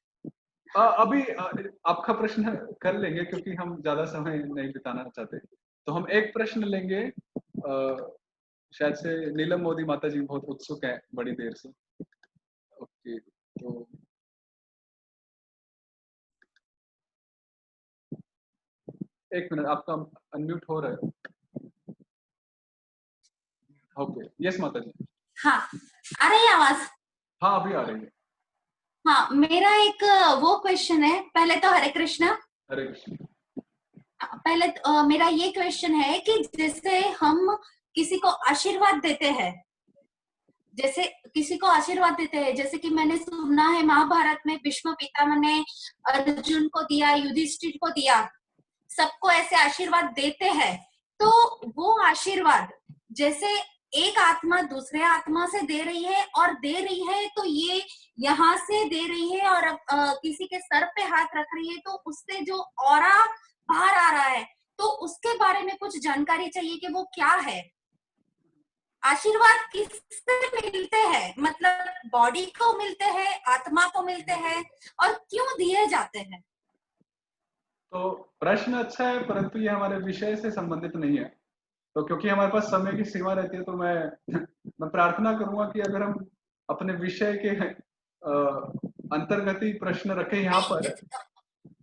अभी आपका प्रश्न कर लेंगे, क्योंकि हम ज्यादा समय नहीं बिताना चाहते। तो हम एक प्रश्न लेंगे, शायद से नीलम मोदी माता जी बहुत उत्सुक है बड़ी देर से। ओके, तो एक मिनट, आपका अनम्यूट हो रहा है। ओके, यस माता जी। हाँ, आ रही है आवाज? हाँ, अभी आ रही है। हाँ, मेरा एक वो क्वेश्चन है। पहले तो हरे कृष्णा। हरे कृष्ण। पहले मेरा ये क्वेश्चन है कि जैसे हम किसी को आशीर्वाद देते हैं, जैसे किसी को आशीर्वाद देते हैं, जैसे कि मैंने सुना है महाभारत में भीष्म पितामह ने अर्जुन को दिया, युधिष्ठिर को दिया, सबको ऐसे आशीर्वाद देते हैं। तो वो आशीर्वाद जैसे एक आत्मा दूसरे आत्मा से दे रही है और दे रही है, तो ये यहाँ से दे रही है और किसी के सर पे हाथ रख रही है, तो उससे जो ऑरा बाहर आ रहा है, तो उसके बारे में कुछ जानकारी चाहिए कि वो क्या है। आशीर्वाद किससे मिलते हैं, मतलब बॉडी को मिलते हैं, आत्मा को मिलते हैं, और क्यों दिए जाते हैं? तो प्रश्न अच्छा है, परंतु ये हमारे विषय से संबंधित नहीं है। तो क्योंकि हमारे पास समय की सीमा रहती है, तो मैं प्रार्थना करूंगा कि अगर हम अपने विषय के अंतर्गत ही प्रश्न रखें यहाँ पर।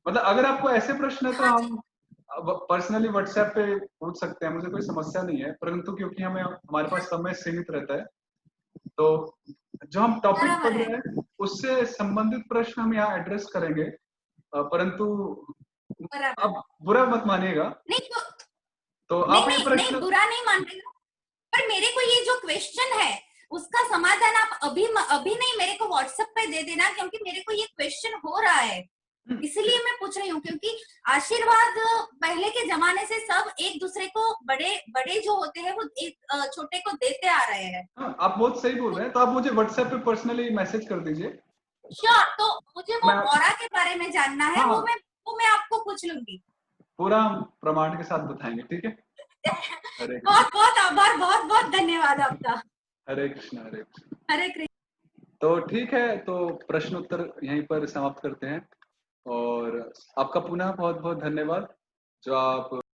मतलब अगर आपको ऐसे प्रश्न है तो हम पर्सनली व्हाट्सएप पे पूछ सकते हैं, मुझे कोई समस्या नहीं है। परंतु क्योंकि हमारे पास समय सीमित रहता है, तो जो हम टॉपिक पढ़ रहे हैं उससे संबंधित प्रश्न हम यहाँ एड्रेस करेंगे। परंतु अब बुरा मत मानिएगा। तो आप ये प्रश्न नहीं, बुरा नहीं मान रही हूँ, पर मेरे को ये जो क्वेश्चन है उसका समाधान आप अभी नहीं मेरे को व्हाट्सएप पे दे देना, क्योंकि मेरे को ये क्वेश्चन हो रहा है, इसलिए मैं पूछ रही हूँ। क्योंकि आशीर्वाद पहले के जमाने से सब एक दूसरे को, बड़े जो होते हैं वो एक छोटे को देते आ रहे हैं। आप बहुत सही बोल रहे हैं। तो आप मुझे व्हाट्सएप पे पर्सनली मैसेज कर दीजिए। श्योर। तो मुझे वो ऑरा के बारे में जानना है। वो मैं आपको पूछ लूंगी, पूरा प्रमाण के साथ बताएंगे, ठीक है? बहुत बहुत आभार, बहुत बहुत धन्यवाद आपका। हरे कृष्णा, हरे कृष्णा, हरे कृष्ण। तो ठीक है, तो प्रश्न उत्तर यहीं पर समाप्त करते हैं। और आपका पुनः बहुत बहुत धन्यवाद जो आप